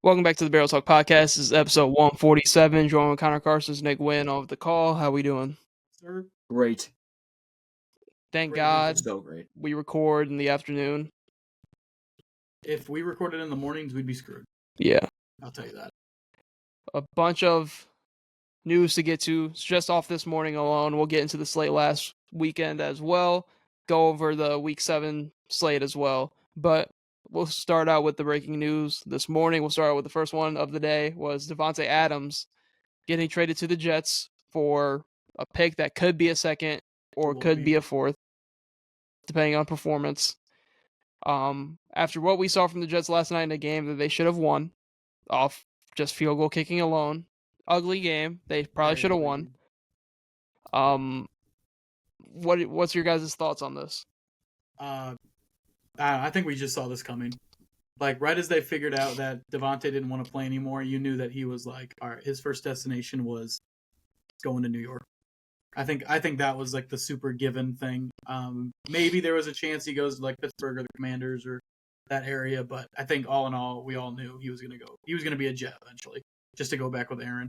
Welcome back to the Barrel Talk Podcast. This is episode 147. Joining with Connor Carson's Nick Wynn off the call. How we doing? Sir? Great. Thank Great, God So great. we record in the afternoon. If we recorded in the mornings, we'd be screwed. Yeah. I'll tell you that. A bunch of news to get to. It's just off this morning alone. We'll get into the slate last weekend as well. Go over the week 7 slate as well. But we'll start out with the breaking news this morning. We'll start out with the first one of the day was Vante Adams getting traded to the Jets for a pick that could be a second or could be a fourth, depending on performance. After what we saw from the Jets last night in a game that they should have won off just field goal kicking alone. Ugly game. They probably should have won. What's your guys' thoughts on this? I think we just saw this coming. Like, right as they figured out that Vante didn't want to play anymore, you knew that he was like, all right, his first destination was going to New York. I think that was like the super given thing. Maybe there was a chance he goes to like Pittsburgh or the Commanders or that area, but I think all in all, we all knew he was going to go. He was going to be a Jet eventually, just to go back with Aaron.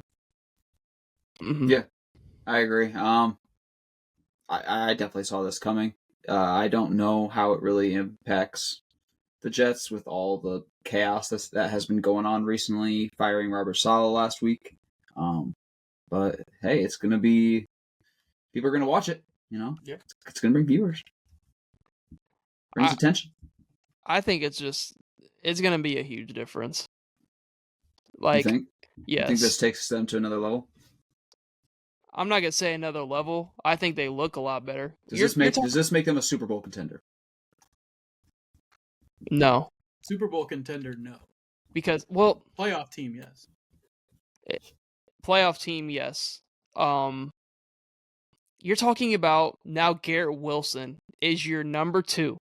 Mm-hmm. Yeah, I agree. I definitely saw this coming. I don't know how it really impacts the Jets with all the chaos that has been going on recently, firing Robert Saleh last week. But hey, it's going to be... People are going to watch it, you know? Yeah. It's going to bring viewers. Brings attention. I think it's going to be a huge difference. Like, you think? Yes. You think this takes them to another level? I'm not going to say another level. I think they look a lot better. Does this make them a Super Bowl contender? No. Super Bowl contender, no. Because, well... Playoff team, yes. Playoff team, yes. You're talking about now Garrett Wilson is your number 2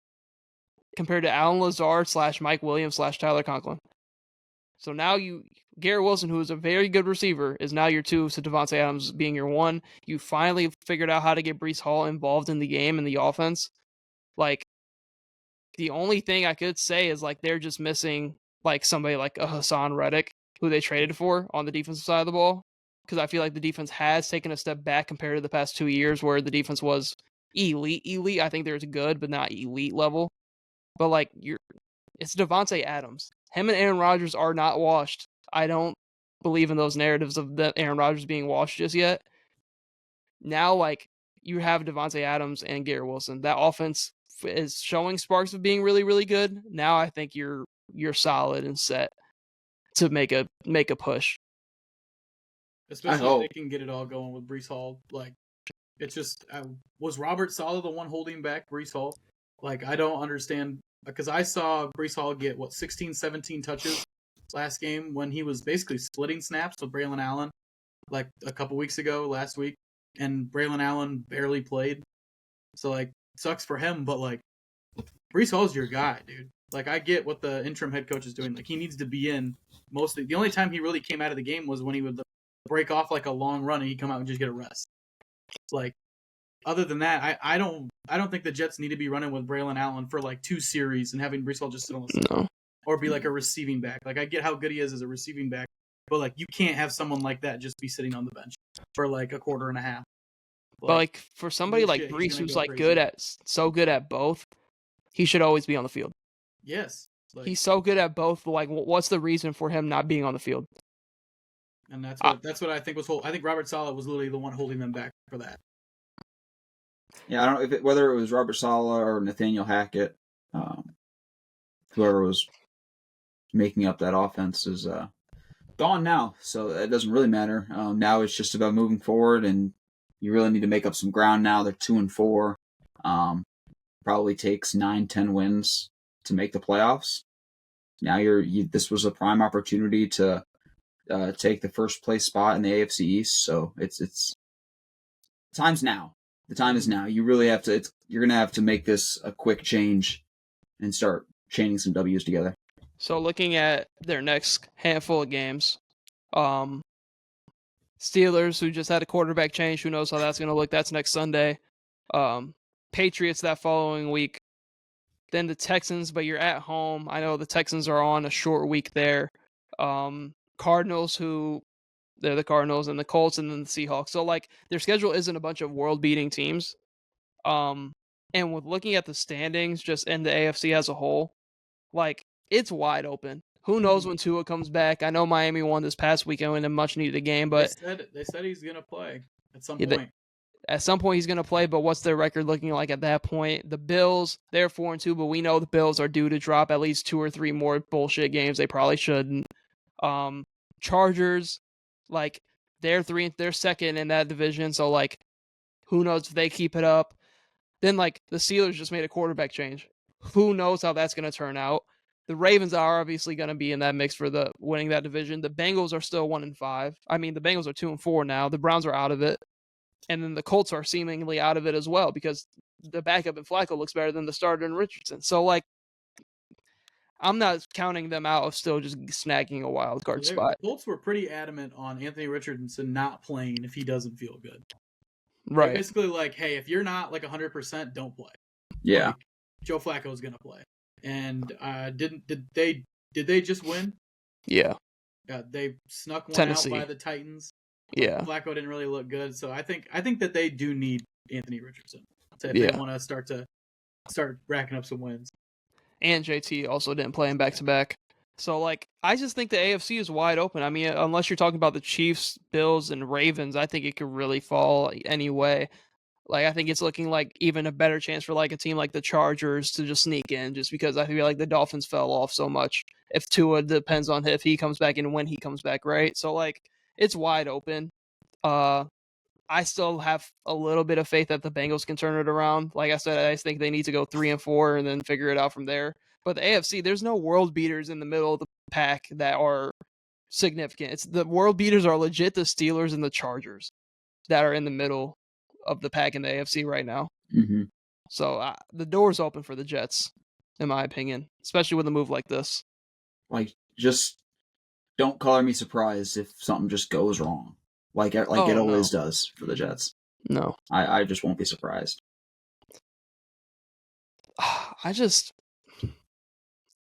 compared to Alan Lazard / Mike Williams / Tyler Conklin. So now Garrett Wilson, who is a very good receiver, is now your 2, so Vante Adams being your 1. You finally figured out how to get Breece Hall involved in the game and the offense. Like, the only thing I could say is, like, they're just missing, like, somebody like a Hassan Reddick, who they traded for on the defensive side of the ball. Because I feel like the defense has taken a step back compared to the past 2 years where the defense was elite. I think there's good, but not elite level. But, like, it's Vante Adams. Him and Aaron Rodgers are not washed. I don't believe in those narratives of Aaron Rodgers being washed just yet. Now, like, you have Vante Adams and Garrett Wilson. That offense is showing sparks of being really, really good. Now I think you're solid and set to make a push. Especially if they can get it all going with Breece Hall. Like, it's just, was Robert Saleh the one holding back Breece Hall? Like, I don't understand, because I saw Breece Hall get, 16, 17 touches last game when he was basically splitting snaps with Braylon Allen, like, a couple weeks ago, last week, and Braylon Allen barely played. So, like, sucks for him, but, like, Breece Hall's your guy, dude. Like, I get what the interim head coach is doing. Like, he needs to be in mostly. The only time he really came out of the game was when he would break off like a long run and he'd come out and just get a rest. Like, other than that, I don't think the Jets need to be running with Braylon Allen for like 2 series and having Breece Hall just sit on the side or be like a receiving back. Like, I get how good he is as a receiving back, but like, you can't have someone like that just be sitting on the bench for like a quarter and a half. But like, for somebody like Breece, who's like so good at both, he should always be on the field. Yes. Like, he's so good at both. Like, what's the reason for him not being on the field? And that's what I think was I think Robert Saleh was literally the one holding them back for that. Yeah, I don't know whether it was Robert Saleh or Nathaniel Hackett, whoever was making up that offense is gone now, so it doesn't really matter. Now it's just about moving forward, and you really need to make up some ground now. They're 2-4. Probably takes 9-10 wins to make the playoffs. Now this was a prime opportunity to take the first place spot in the AFC East. So it's time's now. The time is now. You really have to. You're gonna have to make this a quick change and start chaining some W's together. So looking at their next handful of games, Steelers, who just had a quarterback change, who knows how that's gonna look? That's next Sunday. Patriots that following week. Then the Texans, but you're at home. I know the Texans are on a short week there. Cardinals, who they're the Cardinals, and the Colts, and then the Seahawks. So like their schedule isn't a bunch of world-beating teams. And with looking at the standings, just in the AFC as a whole, like it's wide open. Who knows when Tua comes back? I know Miami won this past weekend in a much-needed game, but they said he's gonna play at some yeah, point. At some point he's going to play, but what's their record looking like at that point? The Bills, they're 4-2, but we know the Bills are due to drop at least 2 or 3 more bullshit games they probably shouldn't. Chargers, like they're second in that division, so like who knows if they keep it up. Then like the Steelers just made a quarterback change. Who knows how that's going to turn out? The Ravens are obviously going to be in that mix for the winning that division. The Bengals are still 1-5. I mean, the Bengals are 2-4 now. The Browns are out of it. And then the Colts are seemingly out of it as well because the backup in Flacco looks better than the starter in Richardson. So, like, I'm not counting them out of still just snagging a wild card spot. The Colts were pretty adamant on Anthony Richardson not playing if he doesn't feel good. Right. They're basically like, hey, if you're not like 100%, don't play. Yeah. Like, Joe Flacco is going to play. And did they just win? Yeah. They snuck one Tennessee out by the Titans. Yeah. Flacco didn't really look good, so I think that they do need Anthony Richardson if they want to start racking up some wins. And JT also didn't play him back to back. So like I just think the AFC is wide open. I mean, unless you're talking about the Chiefs, Bills, and Ravens, I think it could really fall any way. Like I think it's looking like even a better chance for like a team like the Chargers to just sneak in, just because I feel like the Dolphins fell off so much. If Tua depends on if he comes back and when he comes back, right? So like it's wide open. I still have a little bit of faith that the Bengals can turn it around. Like I said, I just think they need to go 3-4 and then figure it out from there. But the AFC, there's no world beaters in the middle of the pack that are significant. It's the world beaters are legit the Steelers and the Chargers that are in the middle of the pack in the AFC right now. Mm-hmm. So the door's open for the Jets, in my opinion, especially with a move like this. Like, just don't color me surprised if something just goes wrong. Like it always does for the Jets. No. I just won't be surprised. I think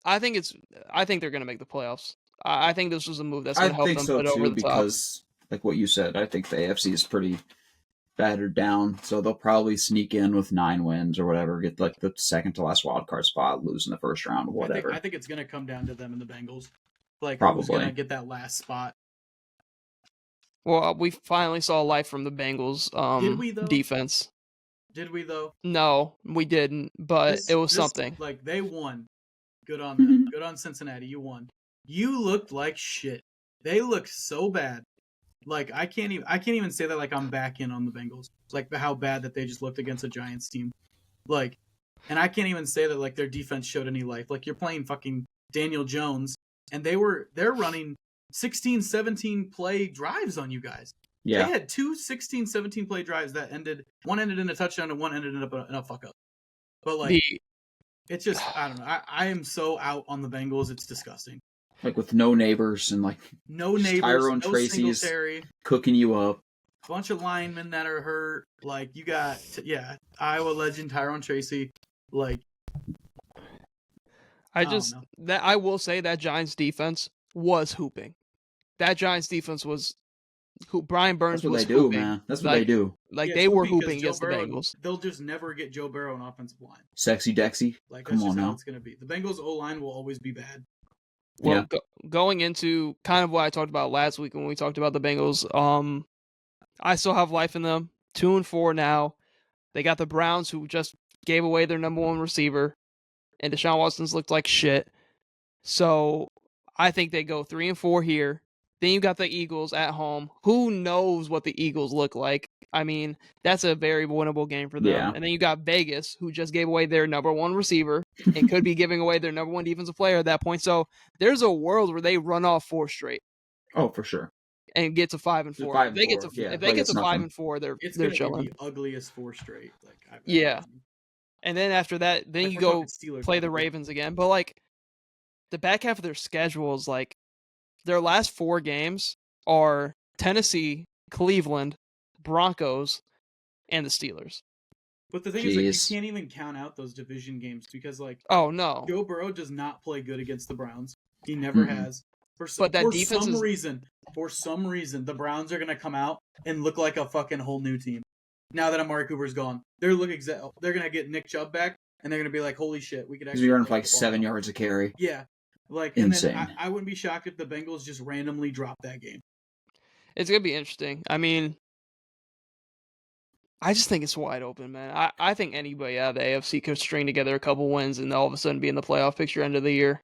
they're going to make the playoffs. I think this was a move that's going to help them put over the top. Because, like what you said, I think the AFC is pretty battered down, so they'll probably sneak in with 9 wins or whatever, get like the second to last wild card spot, lose in the first round, or whatever. I think it's going to come down to them and the Bengals. Like, probably who's going to get that last spot? Well, we finally saw life from the Bengals Did we, though? defense. Did we, though? No, we didn't, but it was something. Like, they won. Good on them. Good on Cincinnati. You won. You looked like shit. They looked so bad. Like, I can't even say that like I'm back in on the Bengals. Like how bad that they just looked against a Giants team. Like, and I can't even say that like their defense showed any life. Like you're playing fucking Daniel Jones and they're running 16, 17 play drives on you guys. Yeah. They had 2 16, 17 play drives that one ended in a touchdown and one ended in a fuck up. But like it's just I don't know. I am so out on the Bengals, it's disgusting. Like with no neighbors and like no neighbors, Tyrone no Tracy's Singletary, cooking you up. Bunch of linemen that are hurt. Like you got Iowa legend Tyrone Tracy. Like I will say that Giants defense was hooping. That Giants defense was Brian Burns was hooping. That's what they do, man. That's what they do. Like they were hooping against the Bengals. They'll just never get Joe Burrow an offensive line. Sexy Dexy. Like come on how now. it's gonna be. The Bengals O-line will always be bad. Well, going into kind of what I talked about last week when we talked about the Bengals, I still have life in them. 2-4 now. They got the Browns, who just gave away their number 1 receiver, and Deshaun Watson's looked like shit. So I think they go 3-4 here. Then you got the Eagles at home. Who knows what the Eagles look like? I mean, that's a very winnable game for them. Yeah. And then you got Vegas, who just gave away their number 1 receiver and could be giving away their number 1 defensive player at that point. So there's a world where they run off 4 straight. Oh, for sure. And get to 5-4. If they get to 5-4, they're chilling. The ugliest 4 straight. Like and then after that, then you go play the Ravens again. But like the back half of their schedule is like their last 4 games are Tennessee, Cleveland, Broncos, and the Steelers. But the thing is, like, you can't even count out those division games because, like, oh no, Joe Burrow does not play good against the Browns. He never has. For some reason, the Browns are gonna come out and look like a fucking whole new team. Now that Amari Cooper's gone, they're gonna get Nick Chubb back, and they're gonna be like, "Holy shit, we could actually." He's running for like 7 yards a carry. Yeah, like insane. And then I wouldn't be shocked if the Bengals just randomly drop that game. It's gonna be interesting. I mean, I just think it's wide open, man. I think anybody out of the AFC could string together a couple wins and all of a sudden be in the playoff picture end of the year.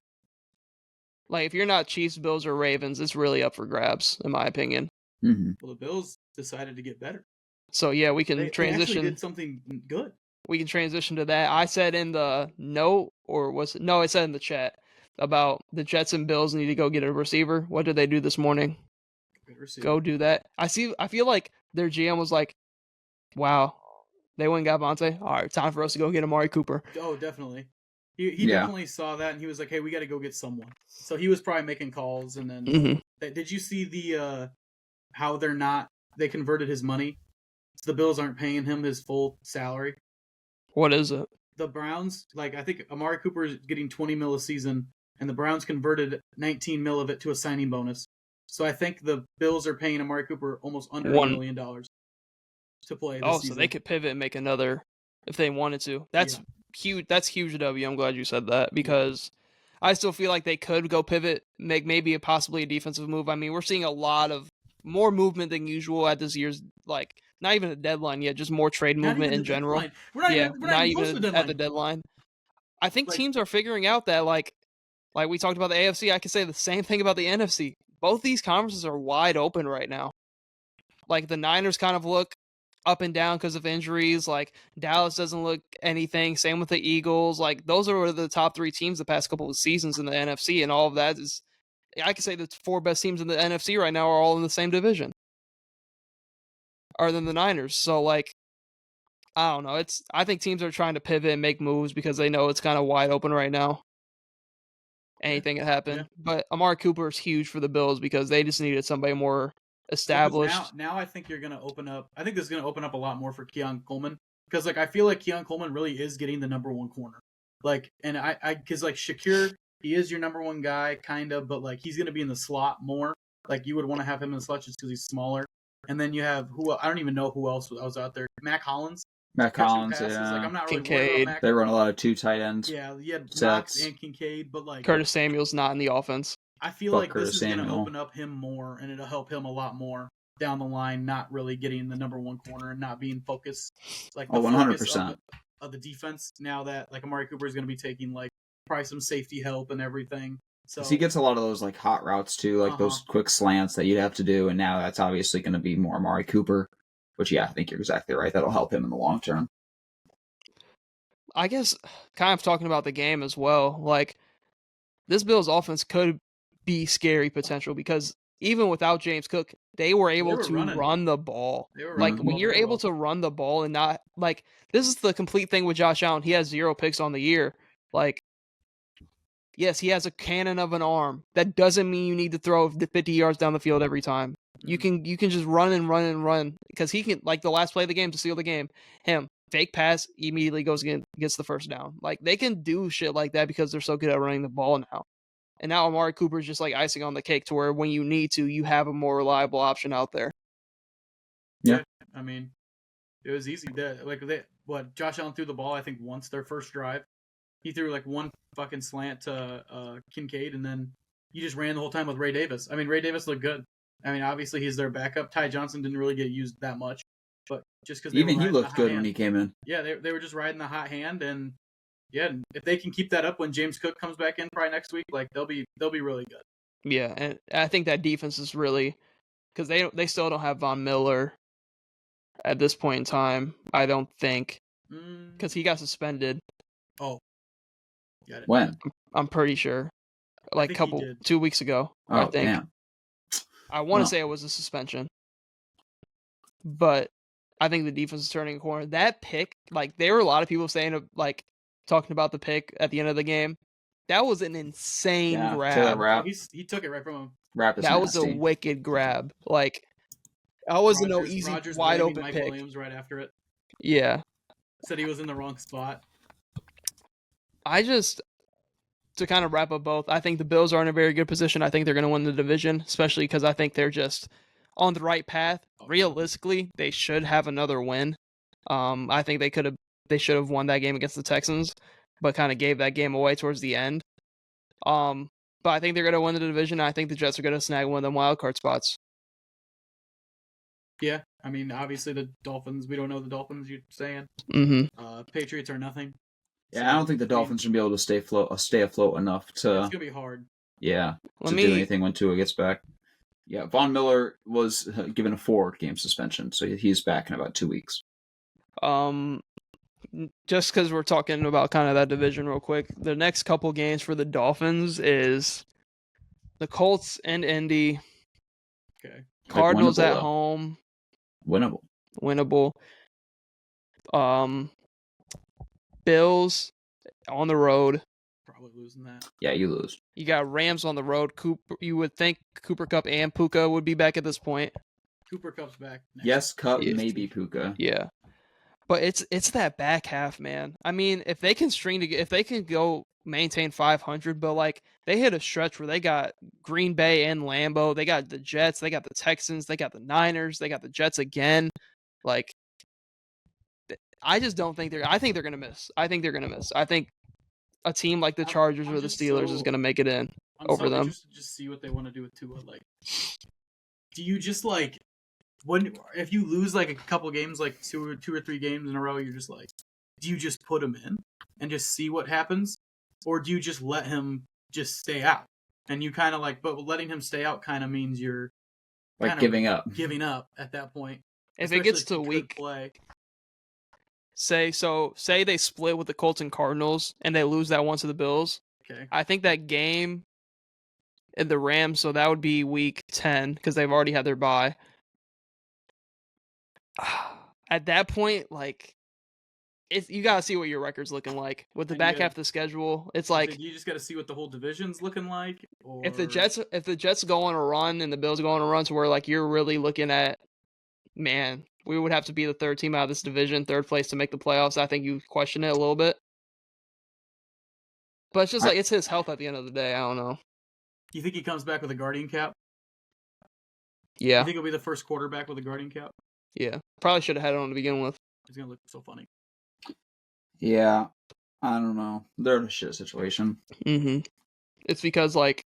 Like, if you're not Chiefs, Bills, or Ravens, it's really up for grabs, in my opinion. Mm-hmm. Well, the Bills decided to get better. So, yeah, we can transition. They actually did something good. We can transition to that. I said in the note, or was it? No, I said in the chat about the Jets and Bills need to go get a receiver. What did they do this morning? Go do that. I feel like their GM was like, wow, they went and got Vante. All right, time for us to go get Amari Cooper. Oh, definitely. He definitely saw that, and he was like, hey, we got to go get someone. So he was probably making calls, and then did you see the how they converted his money? So the Bills aren't paying him his full salary. What is it? The Browns, I think Amari Cooper is getting $20 million a season, and the Browns converted $19 million of it to a signing bonus. So I think the Bills are paying Amari Cooper almost under $1 million to play this season. So they could pivot and make another if they wanted to. That's huge. That's huge W. I'm glad you said that because I still feel like they could go pivot, make maybe possibly a defensive move. I mean, we're seeing a lot of more movement than usual at this year's, not even a deadline yet, just more trade movement in general. We're not even at the deadline. I think teams are figuring out that, like we talked about the AFC, I could say the same thing about the NFC. Both these conferences are wide open right now. Like, the Niners kind of look up and down because of injuries. Like, Dallas doesn't look anything. Same with the Eagles. Like, those are the top 3 teams the past couple of seasons in the NFC, and all of that is, I could say the 4 best teams in the NFC right now are all in the same division, other than the Niners. So, I don't know. I think teams are trying to pivot and make moves because they know it's kind of wide open right now. Anything can happen. Yeah. But Amari Cooper is huge for the Bills because they just needed somebody more established. Now I think you're going to open up. I think this is going to open up a lot more for Keon Coleman because I feel like Keon Coleman really is getting the number 1 corner. Because Shakir, he is your number 1 guy kind of, but he's going to be in the slot more. You would want to have him in the slot just because he's smaller. And then you have I don't even know who else was out there. Mac Hollins. Yeah. I'm not really Kincaid. They run a lot of 2 tight ends. Yeah, Knox and Kincaid, but Curtis Samuel's not in the offense. I feel like this is going to open up him more, and it'll help him a lot more down the line, not really getting the number 1 corner and not being focused. 100%. Of the defense now that Amari Cooper is going to be taking probably some safety help and everything. So he gets a lot of those hot routes too, those quick slants that you'd have to do, and now that's obviously going to be more Amari Cooper. Which, I think you're exactly right. That'll help him in the long term. I guess kind of talking about the game as well, this Bills offense could be scary potential because even without James Cook, they were able to run the ball. When you're able to run the ball and not, this is the complete thing with Josh Allen. He has 0 picks on the year. Yes, he has a cannon of an arm. That doesn't mean you need to throw 50 yards down the field every time. You can just run and run and run because he can, the last play of the game to seal the game, fake pass, immediately gets the first down. They can do shit like that because they're so good at running the ball now. And now Amari Cooper is just icing on the cake to where when you need to, you have a more reliable option out there. Yeah. I mean, it was easy. Josh Allen threw the ball, I think, once their first drive. He threw 1 fucking slant to Kincaid, and then you just ran the whole time with Ray Davis. I mean, Ray Davis looked good. I mean, obviously he's their backup. Ty Johnson didn't really get used that much, but just because even he looked good when he came in. Yeah, they were just riding the hot hand, and if they can keep that up when James Cook comes back in probably next week, they'll be really good. Yeah, and I think that defense is really because they still don't have Von Miller at this point in time. I don't think because he got suspended. Oh, when? I'm pretty sure, 2 weeks ago. Oh, I think. Damn. I want to say it was a suspension, but I think the defense is turning a corner. That pick, there were a lot of people saying, talking about the pick at the end of the game. That was an insane grab. He took it right from him. That was a wicked grab. That wasn't no easy, wide open Mike pick. Williams right after it. Yeah. Said he was in the wrong spot. to kind of wrap up both, I think the Bills are in a very good position. I think they're going to win the division, especially because I think they're just on the right path. Realistically, they should have another win. I think they should have won that game against the Texans, but kind of gave that game away towards the end. But I think they're going to win the division. I think the Jets are going to snag one of them wild card spots. Yeah, I mean, obviously the Dolphins. We don't know the Dolphins. You're saying. Mm-hmm. Patriots are nothing. Yeah, so, I don't think the Dolphins should be able to stay afloat enough to. It's gonna be hard. Yeah, do anything when Tua gets back. Yeah, Von Miller was given a 4-game suspension, so he's back in about 2 weeks. Just because we're talking about kind of that division real quick, the next couple games for the Dolphins is the Colts and Indy. Okay. Cardinals at home. Winnable. Bills on the road. Probably losing that. Yeah, you lose. You got Rams on the road. You would think Cooper Kupp and Puka would be back at this point. Cooper Kupp's back. Yes, Kupp, maybe Puka. Yeah. But it's that back half, man. I mean, if they can go maintain 500, but like they hit a stretch where they got Green Bay and Lambeau, they got the Jets, they got the Texans, they got the Niners, they got the Jets again. Like, I just don't think I think they're gonna miss. I think a team like the Chargers or the Steelers is gonna make it in over them. Just see what they want to do with Tua. Like, do you just like? If you lose like a couple games, like two or three games in a row, you're just like, do you just put him in and just see what happens, or do you just let him just stay out? And you kind of like, but letting him stay out kind of means you're like giving up at that point. If it gets to week play, say they split with the Colts and Cardinals and they lose that one to the Bills. Okay, I think that game in the Rams, so that would be week 10 because they've already had their bye. At that point, like, you gotta see what your record's looking like with the back half of the schedule. It's like you just gotta see what the whole division's looking like. Or... If the Jets go on a run and the Bills go on a run, to where like you're really looking at, man, we would have to be the third team out of this division, third place to make the playoffs. I think you question it a little bit, but it's just like it's his health at the end of the day. I don't know. You think he comes back with a guardian cap? Yeah. You think he'll be the first quarterback with a guardian cap? Yeah, probably should have had it on to begin with. It's gonna look so funny. Yeah, I don't know. They're in a shit situation. Mm-hmm. It's because like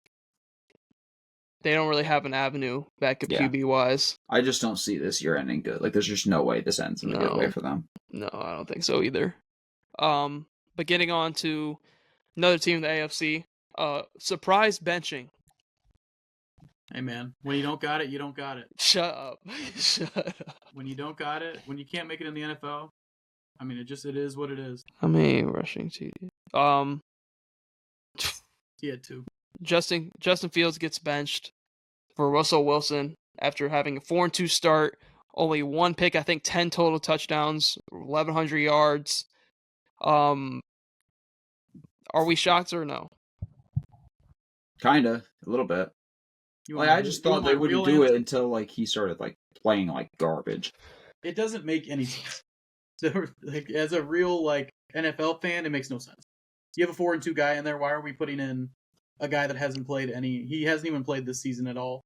they don't really have an avenue back at QB wise. I just don't see this year ending good. Like, there's just no way this ends in a good way for them. No, I don't think so either. But getting on to another team in the AFC, surprise benching. Hey, man, when you don't got it, you don't got it. Shut up. Shut up. When you don't got it, when you can't make it in the NFL, I mean, it is what it is. I mean, rushing TD. He had 2. Justin Fields gets benched for Russell Wilson after having a 4-2 start, only 1 pick, I think 10 total touchdowns, 1,100 yards. Are we shocked or no? Kinda, a little bit. I just thought they wouldn't do it until like he started like playing like garbage. It doesn't make any sense. So, like, as a real like NFL fan, it makes no sense. You have a 4-2 guy in there. Why are we putting in a guy that hasn't played any? He hasn't even played this season at all.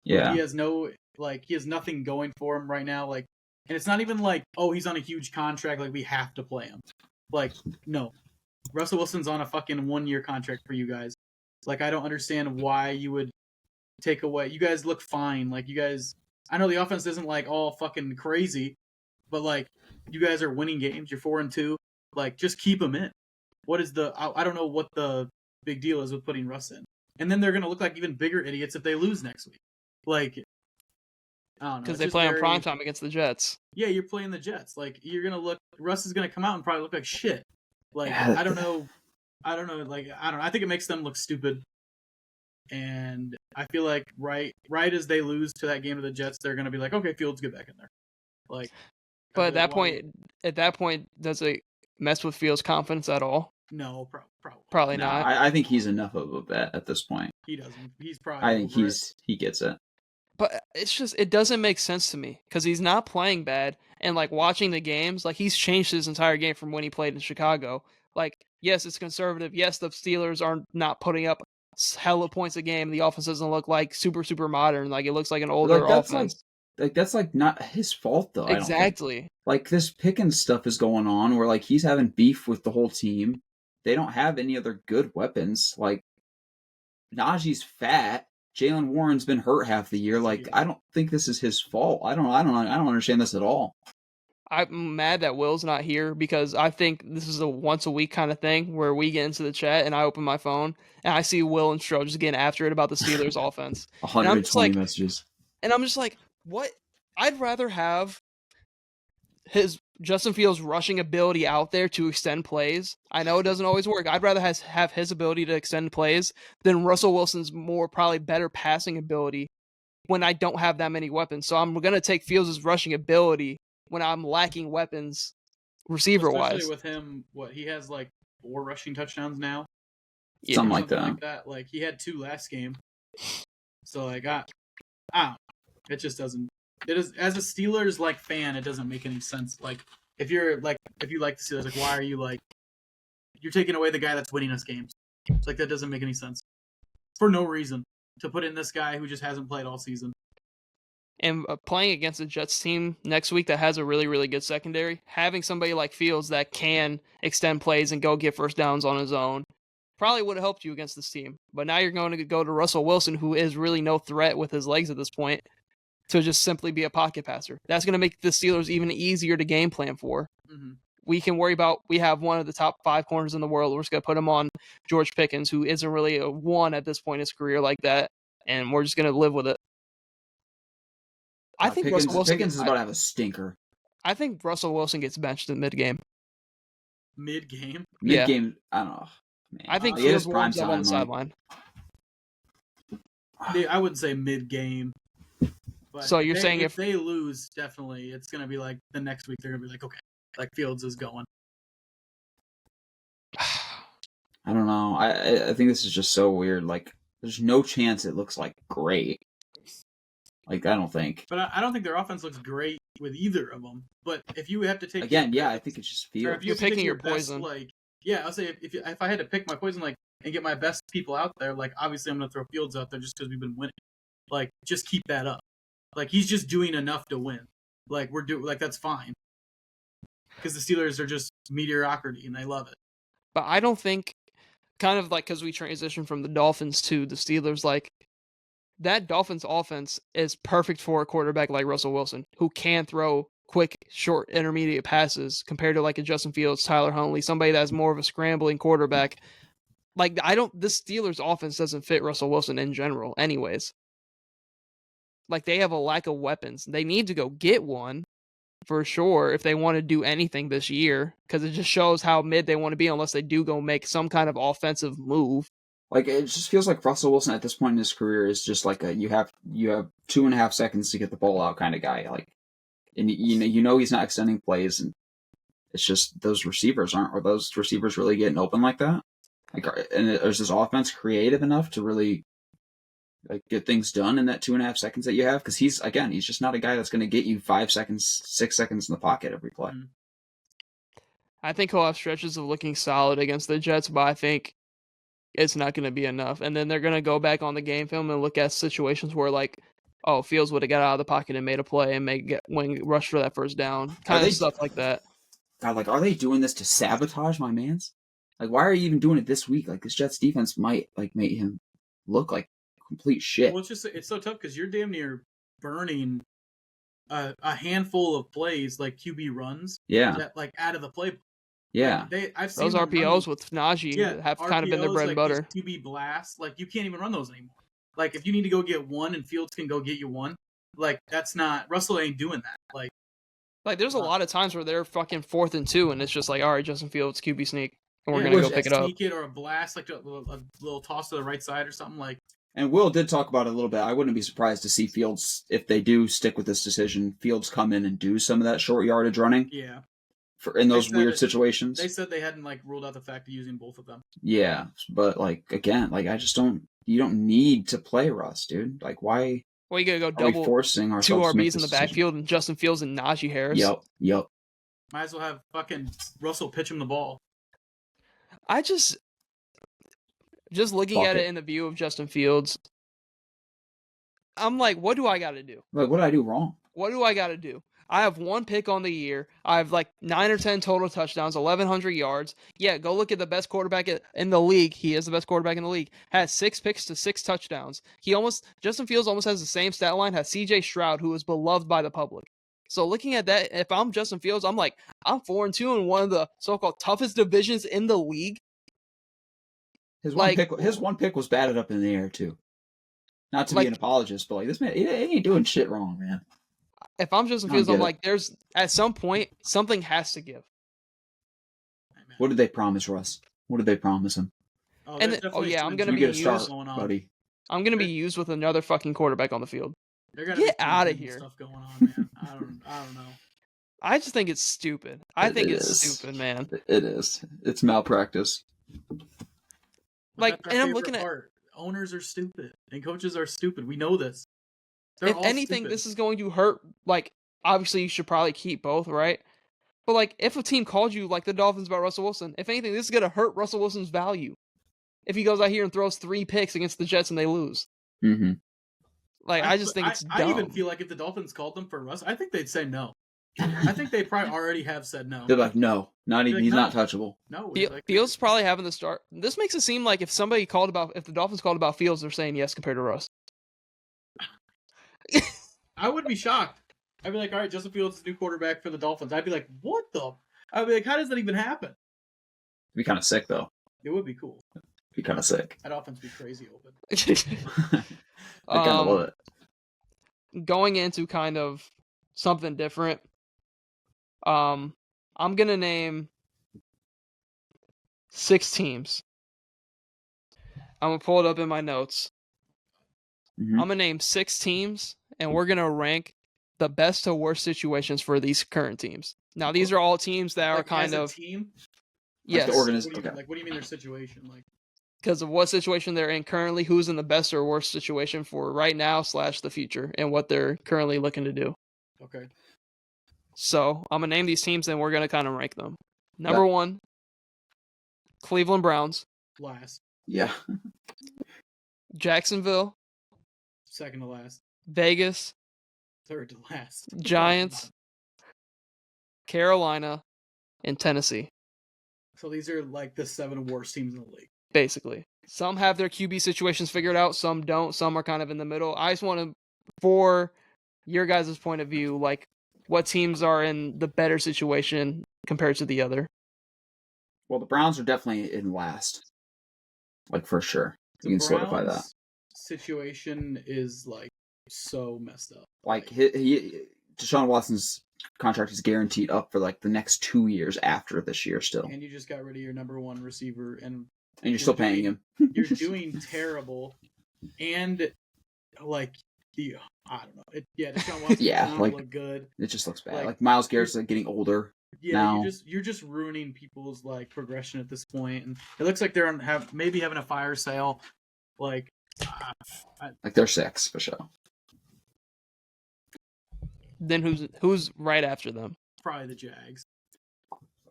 Yeah, he has nothing going for him right now. Like, and it's not even like, oh, he's on a huge contract. Like, we have to play him. Like, no, Russell Wilson's on a fucking 1-year contract for you guys. Like, I don't understand why you would take away. You guys look fine. Like, you guys, I know the offense isn't like all fucking crazy, but like, you guys are winning games. You're 4-2. Like, just keep him in. What is I don't know what the big deal is with putting Russ in. And then they're going to look like even bigger idiots if they lose next week. Like, I don't know. Because they play on primetime against the Jets. Yeah, you're playing the Jets. Like, you're going to look, Russ is going to come out and probably look like shit. Like, I don't know. Like, I don't know. I think it makes them look stupid. And I feel like right as they lose to that game to the Jets, they're going to be like, okay, Fields, get back in there. Like, but at that point, does it mess with Fields' confidence at all? No, probably not. I think he's enough of a vet at this point. He doesn't. He's probably. I think he gets it. But it's just, it doesn't make sense to me because he's not playing bad, and like watching the games, like he's changed his entire game from when he played in Chicago. Like, Yes, it's conservative. Yes, the Steelers are not putting up hella points a game. The offense doesn't look like super modern. Like it looks like an older offense. That's not his fault though. Exactly. I don't think. Like this Pickens stuff is going on where like he's having beef with the whole team. They don't have any other good weapons. Like Najee's fat. Jalen Warren's been hurt half the year. Like I don't think this is his fault. I don't understand this at all. I'm mad that Will's not here because I think this is a once a week kind of thing where we get into the chat and I open my phone and I see Will and Stro just getting after it about the Steelers offense. 120 messages. And I'm just like, what? I'd rather have his Justin Fields' rushing ability out there to extend plays. I know it doesn't always work. I'd rather have his ability to extend plays than Russell Wilson's more probably better passing ability when I don't have that many weapons. So I'm going to take Fields' rushing ability when I'm lacking weapons receiver-wise. Especially with him, he has like 4 rushing touchdowns now? Yeah, something like that. Like he had 2 last game. So like, it just doesn't. It is, as a Steelers like fan, it doesn't make any sense. Like if you like the Steelers, like why are you like you're taking away the guy that's winning us games? It's like that doesn't make any sense for no reason to put in this guy who just hasn't played all season. And playing against a Jets team next week that has a really good secondary, having somebody like Fields that can extend plays and go get first downs on his own probably would have helped you against this team. But now you're going to go to Russell Wilson, who is really no threat with his legs at this point, to just simply be a pocket passer. That's going to make the Steelers even easier to game plan for. Mm-hmm. We can worry about, we have one of the top 5 corners in the world. We're just going to put him on George Pickens, who isn't really a one at this point in his career like that. And we're just going to live with it. I think Pickens is about to have a stinker. I think Russell Wilson gets benched in mid-game. Mid-game? Mid-game, yeah. I don't know. Man. I think Fields warms up on the sideline. I wouldn't say mid-game. But so you're saying if they lose, definitely, it's going to be like the next week, they're going to be like, okay, like Fields is going. I don't know. I think this is just so weird. Like, there's no chance it looks like great. Like, I don't think. But I don't think their offense looks great with either of them. But if you have to take... Again, I think it just feels... If you're picking your poison. I'll say if I had to pick my poison, like, and get my best people out there, like, obviously I'm going to throw Fields out there just because we've been winning. Like, just keep that up. Like, he's just doing enough to win. Like, that's fine. Because the Steelers are just mediocrity, and I love it. But I don't think, kind of like, because we transitioned from the Dolphins to the Steelers, like, that Dolphins offense is perfect for a quarterback like Russell Wilson, who can throw quick, short, intermediate passes compared to like a Justin Fields, Tyler Huntley, somebody that's more of a scrambling quarterback. Like, this Steelers offense doesn't fit Russell Wilson in general anyways. Like, they have a lack of weapons. They need to go get one for sure if they want to do anything this year, because it just shows how mid they want to be unless they do go make some kind of offensive move. Like, it just feels like Russell Wilson at this point in his career is just like you have 2.5 seconds to get the ball out kind of guy. Like, and you know he's not extending plays, and it's just those receivers are those receivers really getting open like that? Like, and is this offense creative enough to really like get things done in that 2.5 seconds that you have? Because he's just not a guy that's going to get you 5 seconds, 6 seconds in the pocket every play. I think he'll have stretches of looking solid against the Jets, but I think it's not going to be enough. And then they're going to go back on the game film and look at situations where, like, oh, Fields would have got out of the pocket and made a play and rush for that first down. Kind of stuff like that. God, like, are they doing this to sabotage my mans? Like, why are you even doing it this week? Like, this Jets defense might, like, make him look like complete shit. Well, it's so tough because you're damn near burning a handful of plays, like QB runs. Yeah. That, like, out of the playbook. Yeah. I've seen those RPOs with Najee have kind of been their bread and butter. QB blasts, like, you can't even run those anymore. Like, if you need to go get one and Fields can go get you one, like, that's not... Russell ain't doing that. Like there's a lot of times where they're fucking 4th and 2, and it's just like, all right, Justin Fields, QB sneak, and we're going to go pick it up. Sneak it or a blast, like a little toss to the right side or something, like... And Will did talk about it a little bit. I wouldn't be surprised to see Fields, if they do stick with this decision, Fields come in and do some of that short yardage running. Yeah. In those weird situations. They said they hadn't, like, ruled out the fact of using both of them. Yeah, but, like, again, like, I just don't... You don't need to play Russ, dude. Like, why... Well, you got to go double forcing 2 RBs in the backfield and Justin Fields and Najee Harris. Yep. Might as well have fucking Russell pitch him the ball. I just looking at it in the view of Justin Fields, I'm like, what do I got to do? Like, what did I do wrong? What do I got to do? I have 1 pick on the year. I have like 9 or 10 total touchdowns, 1,100 yards. Yeah, go look at the best quarterback in the league. He is the best quarterback in the league. Has 6 picks to 6 touchdowns. Justin Fields almost has the same stat line. Has C.J. Stroud, who is beloved by the public. So looking at that, if I'm Justin Fields, I'm like, I'm 4-2 in one of the so-called toughest divisions in the league. His one pick was batted up in the air too. Not to be an apologist, but like this man, he ain't doing shit wrong, man. If I'm Justin Fields, I'm like, there's at some point something has to give. What did they promise Russ? What did they promise him? I'm gonna be used, buddy. I'm gonna be used with another fucking quarterback on the field. Get out of here. Stuff going on, man. I don't know. I just think it's stupid. I think it's stupid, man. It is. It's malpractice. Like, and I'm looking at owners are stupid and coaches are stupid. We know this. If anything, this is going to hurt. Like, obviously, you should probably keep both, right? But like, if a team called you like the Dolphins about Russell Wilson, if anything, this is gonna hurt Russell Wilson's value. If he goes out here and throws 3 picks against the Jets and they lose, like I just think it's dumb. I even feel like if the Dolphins called them for Russ, I think they'd say no. I think they probably already have said no. They're like, no, not even. He's not touchable. No, Fields probably having the start. This makes it seem like if the Dolphins called about Fields, they're saying yes compared to Russ. I would be shocked. I'd be like, all right, Justin Fields is the new quarterback for the Dolphins. I'd be like, what the? I'd be like, how does that even happen? It'd be kind of sick, though. It would be cool. It'd be kind of sick. That offense would be crazy open. I kind of love it. Going into kind of something different, I'm going to name 6 teams. I'm going to pull it up in my notes. I'm going to name 6 teams, and we're going to rank the best to worst situations for these current teams. Now, these are all teams that are kind of... team? Yes. What do you mean their situation? Like, because of what situation they're in currently, who's in the best or worst situation for right now / the future, and what they're currently looking to do. Okay. So, I'm going to name these teams, and we're going to kind of rank them. Number 1, Cleveland Browns. Last. Yeah. Jacksonville. Second to last. Vegas. Third to last. Giants. Carolina. And Tennessee. So these are like the 7 worst teams in the league. Basically. Some have their QB situations figured out. Some don't. Some are kind of in the middle. I just want to, for your guys' point of view, like what teams are in the better situation compared to the other. Well, the Browns are definitely in last. Like, for sure. You can solidify that. Situation is like so messed up. Like Deshaun Watson's contract is guaranteed up for like the next 2 years after this year still. And you just got rid of your number 1 receiver and you're still paying him. You're doing terrible. And like I don't know. Deshaun Watson does not look good. It just looks bad. Like Myles Garrett's like getting older. Yeah, now. You're just ruining people's like progression at this point. And it looks like they're maybe having a fire sale. Like they're 6 for sure. Then who's right after them? Probably the Jags.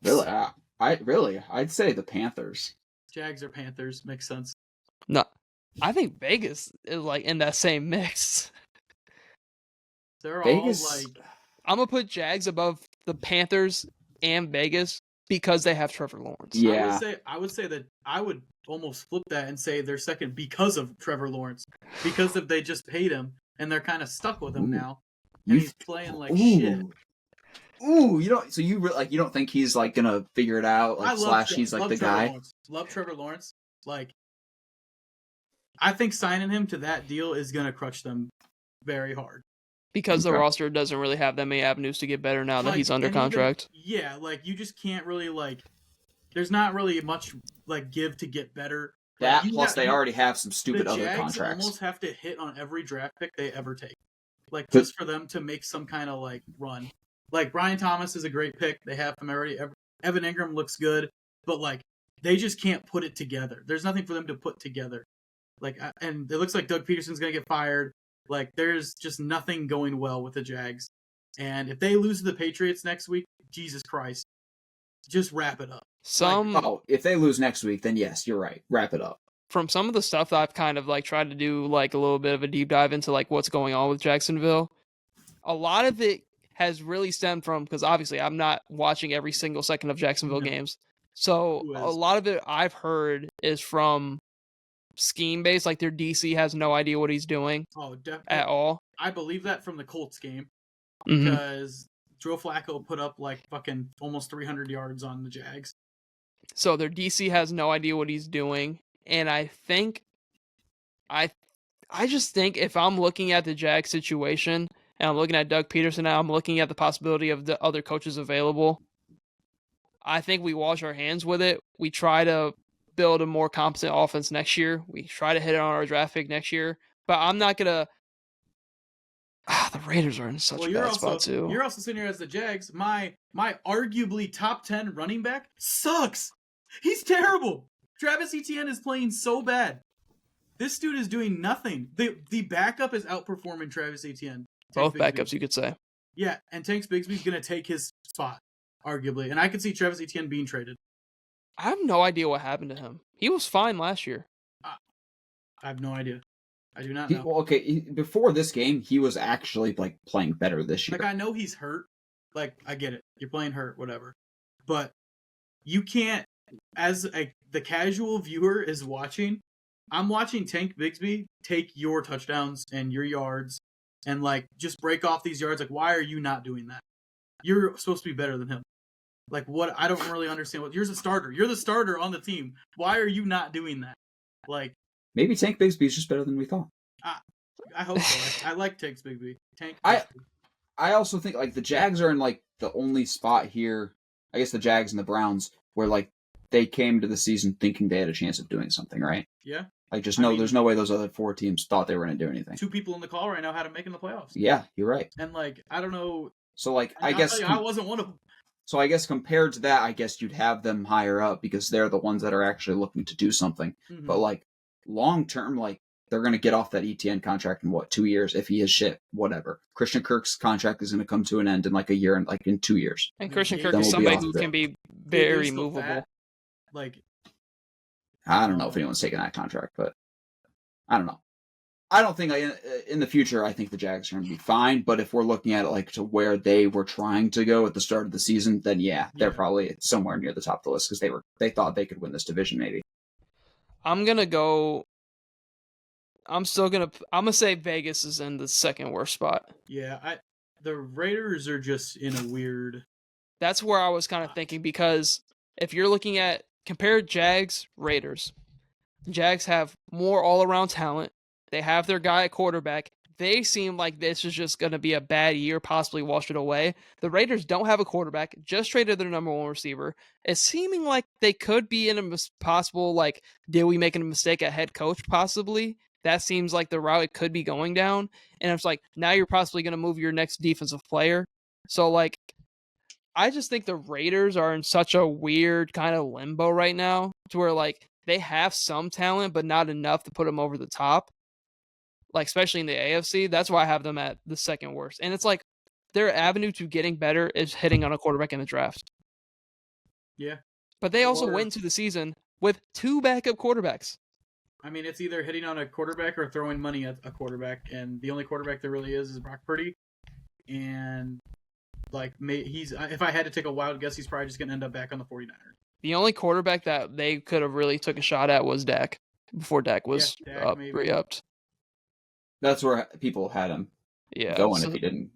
Really? I'd say the Panthers. Jags or Panthers makes sense. No, I think Vegas is like in that same mix. They're Vegas, all like. I'm gonna put Jags above the Panthers and Vegas because they have Trevor Lawrence. Yeah, I would say that I would almost flip that and say they're second because of Trevor Lawrence, because if they just paid him and they're kind of stuck with him now, and he's playing like shit. Ooh, you don't think he's like gonna figure it out? Like, he's like the guy. Love Trevor Lawrence. Like, I think signing him to that deal is gonna crush them very hard. Because the roster doesn't really have that many avenues to get better now that he's under contract. Like you just can't really like. There's not really much like give to get better. That plus they already have some stupid other Jags contracts. Almost have to hit on every draft pick they ever take, like just for them to make some kind of like run. Like Brian Thomas is a great pick. They have him already. Evan Ingram looks good, but like they just can't put it together. There's nothing for them to put together. Like, and it looks like Doug Peterson's gonna get fired. Like, there's just nothing going well with the Jags. And if they lose to the Patriots next week, Jesus Christ, just wrap it up. If they lose next week, then yes, you're right. Wrap it up. From some of the stuff that I've kind of like tried to do like a little bit of a deep dive into like what's going on with Jacksonville, a lot of it has really stemmed from, because obviously I'm not watching every single second of Jacksonville games. So a lot of it I've heard is from scheme based, like their DC has no idea what he's doing at all. I believe that from the Colts game because Joe Flacco put up like fucking almost 300 yards on the Jags. So their DC has no idea what he's doing, and I just think if I'm looking at the Jags situation and I'm looking at Doug Peterson now, I'm looking at the possibility of the other coaches available. I think we wash our hands with it. We try to build a more competent offense next year. We try to hit it on our draft pick next year. But I'm not going to... the Raiders are in such a bad spot, too. You're also sitting here as the Jags. My arguably top 10 running back sucks. He's terrible. Travis Etienne is playing so bad. This dude is doing nothing. The backup is outperforming Travis Etienne. Both backups, you could say. Yeah, and Tanks Bigsby's going to take his spot, arguably. And I could see Travis Etienne being traded. I have no idea what happened to him. He was fine last year. I have no idea. I do not know. Before this game, he was actually like playing better this year. Like, I know he's hurt. Like, I get it. You're playing hurt, whatever. But you can't, as the casual viewer is watching, I'm watching Tank Bigsby take your touchdowns and your yards and, like, just break off these yards. Like, why are you not doing that? You're supposed to be better than him. Like, what? I don't really understand. You're the starter. You're the starter on the team. Why are you not doing that? Like, maybe Tank Bigsby is just better than we thought. I hope so. I like Tank Bigsby. I also think, like, the Jags are in, like, the only spot here, I guess the Jags and the Browns, where, like, they came to the season thinking they had a chance of doing something, right? Yeah. Like, there's no way those other four teams thought they were going to do anything. 2 people in the call right now had them making the playoffs. Yeah, you're right. And, like, I don't know. So, like, I guess... I wasn't one of them. So I guess compared to that, I guess you'd have them higher up because they're the ones that are actually looking to do something. Mm-hmm. But, like, long term, like, they're going to get off that ETN contract in, 2 years? If he is shit, whatever. Christian Kirk's contract is going to come to an end in, like, a year, and like, in 2 years. And Christian Kirk is somebody who can be very movable. Like, I don't know if anyone's taking that contract, but I don't know. I don't think in the future, I think the Jags are going to be fine. But if we're looking at it like to where they were trying to go at the start of the season, then they're probably somewhere near the top of the list because they thought they could win this division maybe. I'm going to go... I'm going to say Vegas is in the second worst spot. Yeah, the Raiders are just in a weird... That's where I was kind of thinking, because if you're looking at... Compare Jags, Raiders. Jags have more all-around talent. They have their guy at quarterback. They seem like this is just going to be a bad year, possibly wash it away. The Raiders don't have a quarterback, just traded their number 1 receiver. It's seeming like they could be in a possible, like, did we make a mistake at head coach, possibly? That seems like the route it could be going down. And it's like, now you're possibly going to move your next defensive player. So, like, I just think the Raiders are in such a weird kind of limbo right now to where, like, they have some talent, but not enough to put them over the top. Like, especially in the AFC, that's why I have them at the second worst. And it's like, their avenue to getting better is hitting on a quarterback in the draft. Yeah. But they also went into the season with 2 backup quarterbacks. I mean, it's either hitting on a quarterback or throwing money at a quarterback. And the only quarterback there really is Brock Purdy. And, like, if I had to take a wild guess, he's probably just going to end up back on the 49ers. The only quarterback that they could have really took a shot at was Dak, before Dak was re-upped. That's where people had him going if he didn't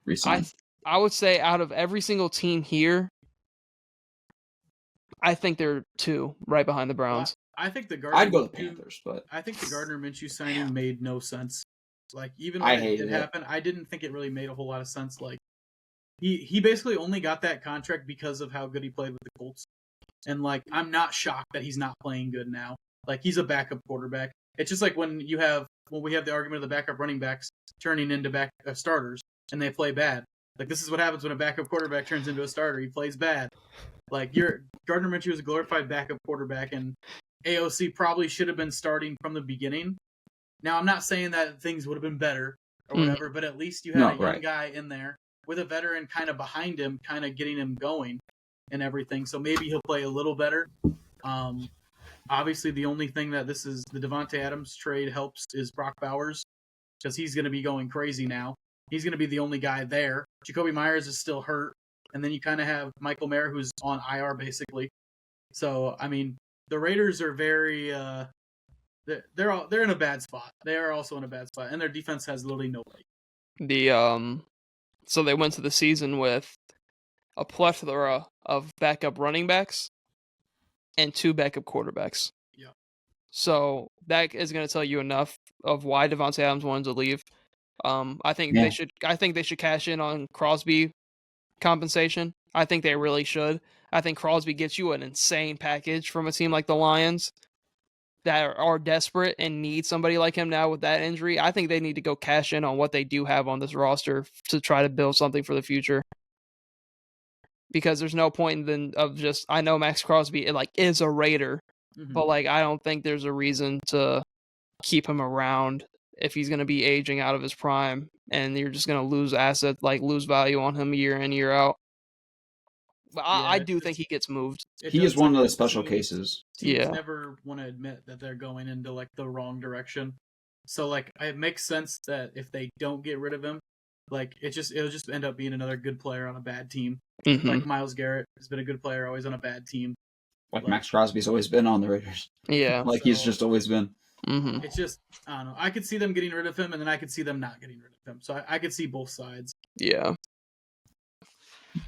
resign. I would say out of every single team here, I think they're 2 right behind the Browns. I think the Gardner. I'd go the Panthers, but I think the Gardner Minshew signing made no sense. Like, even when it did happen, I didn't think it really made a whole lot of sense. Like, he basically only got that contract because of how good he played with the Colts. And, like, I'm not shocked that he's not playing good now. Like, he's a backup quarterback. It's just like when we have the argument of the backup running backs turning into starters and they play bad. Like, this is what happens when a backup quarterback turns into a starter. He plays bad. Like, Gardner Minshew is a glorified backup quarterback, and AOC probably should have been starting from the beginning. Now, I'm not saying that things would have been better or whatever, but at least you had a young guy in there with a veteran kind of behind him, kind of getting him going. and everything. So maybe he'll play a little better. Obviously, the only thing that the Davante Adams trade helps is Brock Bowers, because he's going to be going crazy now. He's going to be the only guy there. Jacoby Myers is still hurt. And then you kind of have Michael Mayer, who's on IR, basically. So, I mean, the Raiders are very they're in a bad spot. They are also in a bad spot, and their defense has literally nobody. So they went to the season with a plethora of backup running backs and 2 backup quarterbacks. Yeah. So that is going to tell you enough of why Davante Adams wanted to leave. I think they should cash in on Crosby compensation. I think they really should. I think Crosby gets you an insane package from a team like the Lions that are desperate and need somebody like him now with that injury. I think they need to go cash in on what they do have on this roster to try to build something for the future. Because there's no point I know Max Crosby is a Raider, but I don't think there's a reason to keep him around if he's going to be aging out of his prime, and you're just going to lose value on him year in, year out. But I do think he gets moved. He is one of the special cases. Teams never want to admit that they're going into the wrong direction. So it makes sense that if they don't get rid of him, it'll just end up being another good player on a bad team. Mm-hmm. Like Myles Garrett has been a good player, always on a bad team. Max Crosby's always been on the Raiders. Yeah. He's just always been. Mm-hmm. It's just, I don't know. I could see them getting rid of him, and then I could see them not getting rid of him. So I could see both sides. Yeah.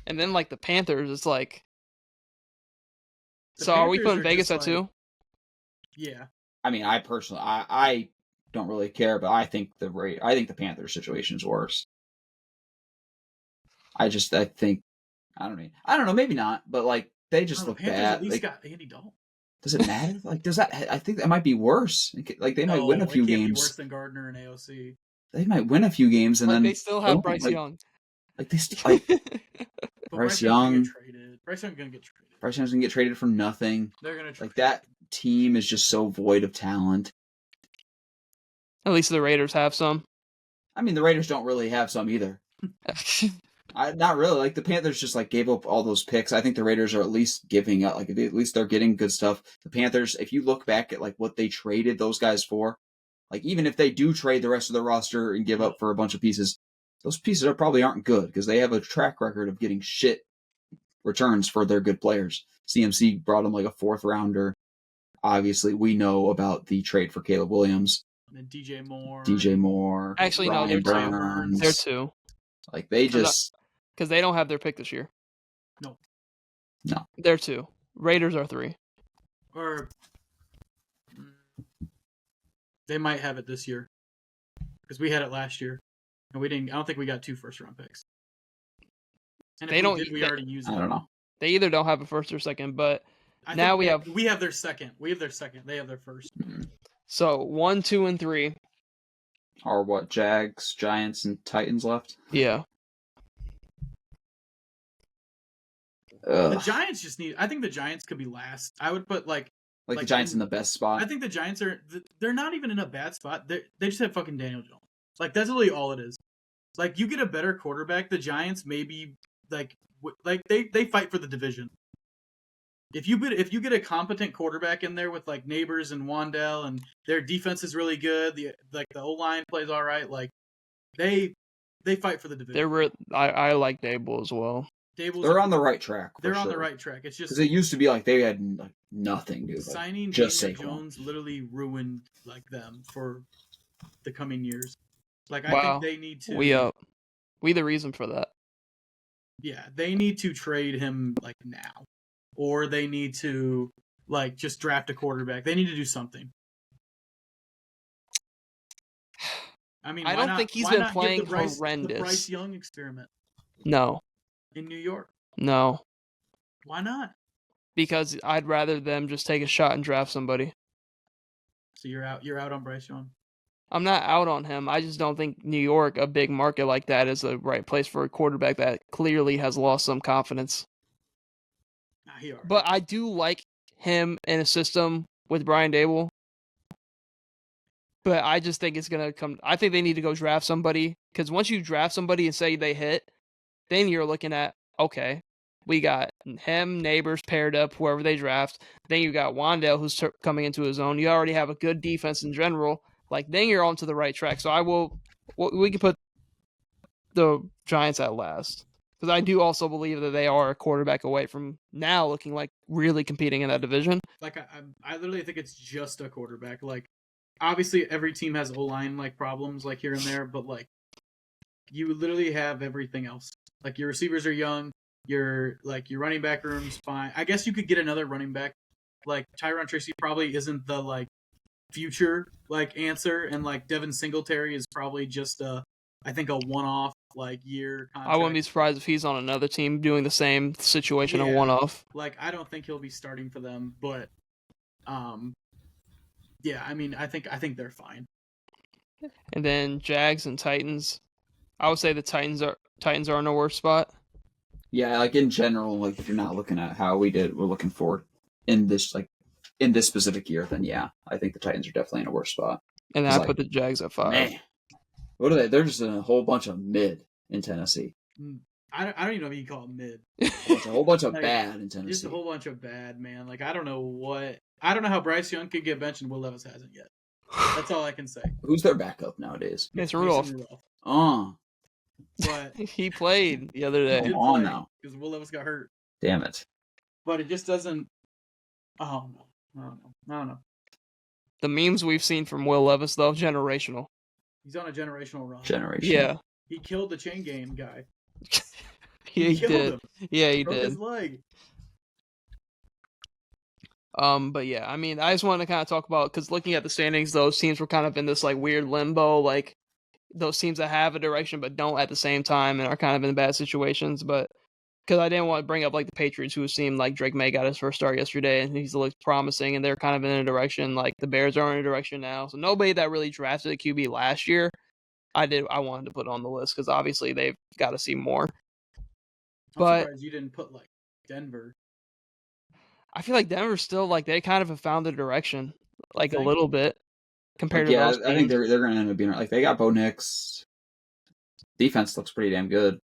And then the Panthers, it's so are we putting Vegas at 2? Yeah. I mean, I personally, I don't really care, but I think the Panthers situation is worse. I think, I don't know, maybe not, but they just look Panthers bad. At least got Andy Dalton. Does it matter? I think that might be worse. They might win a few games. Be worse than Gardner and AOC. They might win a few games, and then they still have Bryce Young. Bryce Young. Bryce Young's gonna get traded. Bryce Young's gonna get traded for nothing. They're gonna trade that team is just so void of talent. At least the Raiders have some. I mean, the Raiders don't really have some either. Not really. The Panthers just gave up all those picks. I think the Raiders are at least giving up. At least they're getting good stuff. The Panthers, if you look back at what they traded those guys for, even if they do trade the rest of the roster and give up for a bunch of pieces, those pieces probably aren't good because they have a track record of getting shit returns for their good players. CMC brought them a 4th rounder. Obviously, we know about the trade for Caleb Williams. And DJ Moore. Actually, Brian no, Burns. they're 2. They just... Because they don't have their pick this year. No. They're 2. Raiders are 3. Or... They might have it this year. Because we had it last year. And we didn't... I don't think we got 2 first-round picks. And they don't... we already used it. I don't know. They either don't have a first or second, but we have... We have their second. We have their second. They have their first. Mm-hmm. So, 1, 2, and 3... Are what, Jags, Giants, and Titans left? Yeah. The Giants just need... I think the Giants could be last. I would put, the Giants in the best spot? I think the Giants are... They're not even in a bad spot. They just have fucking Daniel Jones. That's literally all it is. You get a better quarterback, the Giants maybe... They fight for the division. If you get a competent quarterback in there with Neighbors and Wandell, and their defense is really good, the O-line plays all right, they fight for the division. I like Dable as well. They're on the right track. They're on the right track. It's just because it used to be they had nothing, dude. Signing just Daniel Jones literally ruined them for the coming years. I think they need to. We the reason for that. Yeah, they need to trade him now. Or they need to, just draft a quarterback. They need to do something. I mean, I don't think he's been playing horrendous. The Bryce Young experiment. No. In New York. No. Why not? Because I'd rather them just take a shot and draft somebody. So you're out on Bryce Young? I'm not out on him. I just don't think New York, a big market like that, is the right place for a quarterback that clearly has lost some confidence. But I do like him in a system with Brian Dable. But I just think it's going to come... I think they need to go draft somebody. Because once you draft somebody and say they hit, then you're looking at, okay, We got him, Neighbors paired up, whoever they draft. Then you got Wandale, who's coming into his own. You already have a good defense in general. Like, then you're on to the right track. So we can put the Giants at last. Because I do also believe that they are a quarterback away from now looking like really competing in that division. Like, I literally think it's just a quarterback. Like, obviously every team has O-line like problems like here and there, but like you literally have everything else. Like, your receivers are young. Your running back room's fine. I guess you could get another running back. Like, Tyron Tracy probably isn't the like future like answer, and like Devin Singletary is probably just I think a one-off like year contract. I wouldn't be surprised if he's on another team doing the same situation, a one-off. Like, I don't think he'll be starting for them, but yeah, I mean, I think they're fine. And then Jags and Titans. I would say the Titans are in a worse spot. Yeah, like in general, like if you're not looking at how we're looking forward in this specific year, then yeah, I think the Titans are definitely in a worse spot. And I put the Jags at 5. Man, what are they? They're just a whole bunch of mid in Tennessee. I don't even know if you can call it mid. It's a whole bunch of bad in Tennessee. Just a whole bunch of bad, man. Like, I don't know how Bryce Young could get benched and Will Levis hasn't yet. That's all I can say. Who's their backup nowadays? It's Rudolph. But he played the other day. Come on now. Because Will Levis got hurt. Damn it. But it just doesn't... Oh, no. I don't know. The memes we've seen from Will Levis, though, generational. He's on a generational run. Yeah. He killed the chain game guy. He did. Him. Yeah, he broke did. His leg. But yeah, I mean, I just wanted to kind of talk about, because looking at the standings, those teams were kind of in this like weird limbo, like those teams that have a direction but don't at the same time and are kind of in bad situations. But because I didn't want to bring up like the Patriots, who seemed like Drake May got his first start yesterday and he's looked promising, and they're kind of in a direction. Like the Bears are in a direction now, so nobody that really drafted a QB last year, I wanted to put on the list because obviously they've got to see more. I'm surprised you didn't put like Denver. I feel like Denver's still like they kind of have found the direction, like a little bit compared to those teams. I think they're going to end up being like they got Bo Nix. Defense looks pretty damn good.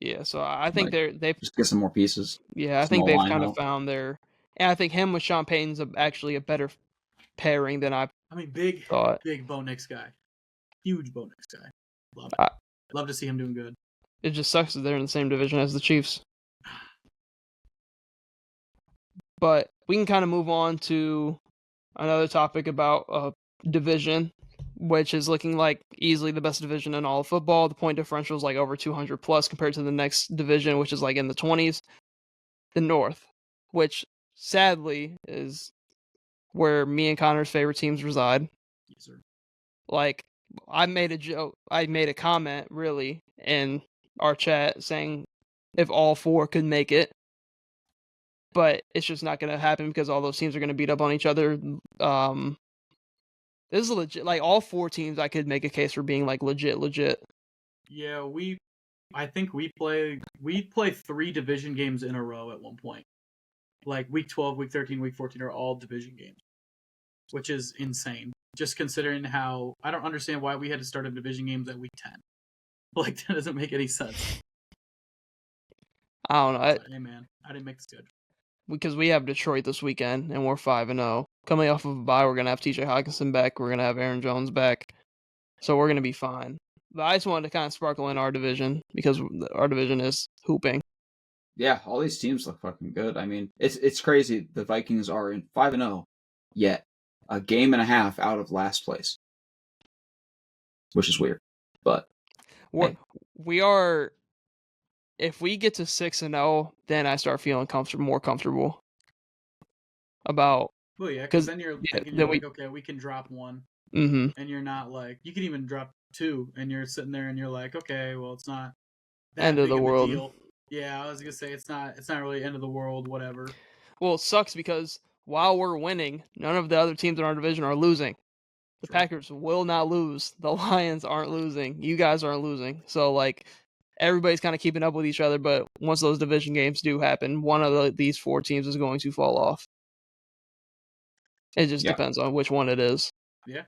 Yeah, so I think they've just get some more pieces. Yeah, I think they've kind of found their. And I think him with Sean Payton's actually a better pairing than I mean, thought. Big Bo Nix guy, huge Bo Nix guy. Love it. Love to see him doing good. It just sucks that they're in the same division as the Chiefs. But we can kind of move on to another topic about a division, which is looking like easily the best division in all of football. The point differential is like over 200 plus compared to the next division, which is like in the 20s. The North, which sadly is where me and Connor's favorite teams reside. Yes, sir. Like, I made a comment really in our chat saying if all four could make it, but it's just not going to happen because all those teams are going to beat up on each other. This is legit. Like, all four teams, I could make a case for being like legit. Yeah, I think we play 3 division games in a row at one point. Like week 12, week 13, week 14 are all division games, which is insane. Just considering how I don't understand why we had to start a division games at week 10. Like, that doesn't make any sense. I don't know. Hey man, I didn't make the schedule. Because we have Detroit this weekend, and we're 5-0. Coming off of a bye, we're going to have TJ Hawkinson back. We're going to have Aaron Jones back. So we're going to be fine. But I just wanted to kind of sparkle in our division, because our division is hooping. Yeah, all these teams look fucking good. I mean, it's crazy. The Vikings are in 5-0, yet a game and a half out of last place. Which is weird. But we are... If we get to 6-0, then I start feeling more comfortable about. Well, yeah, because then you're thinking, like, okay, we can drop 1, and you're not like you can even drop 2, and you're sitting there and you're like, okay, well, it's not that end of the world. Deal. Yeah, I was gonna say it's not really end of the world, whatever. Well, it sucks because while we're winning, none of the other teams in our division are losing. The Packers will not lose. The Lions aren't losing. You guys aren't losing. So like. Everybody's kind of keeping up with each other, but once those division games do happen, one of these 4 teams is going to fall off. It just depends on which one it is. Yeah.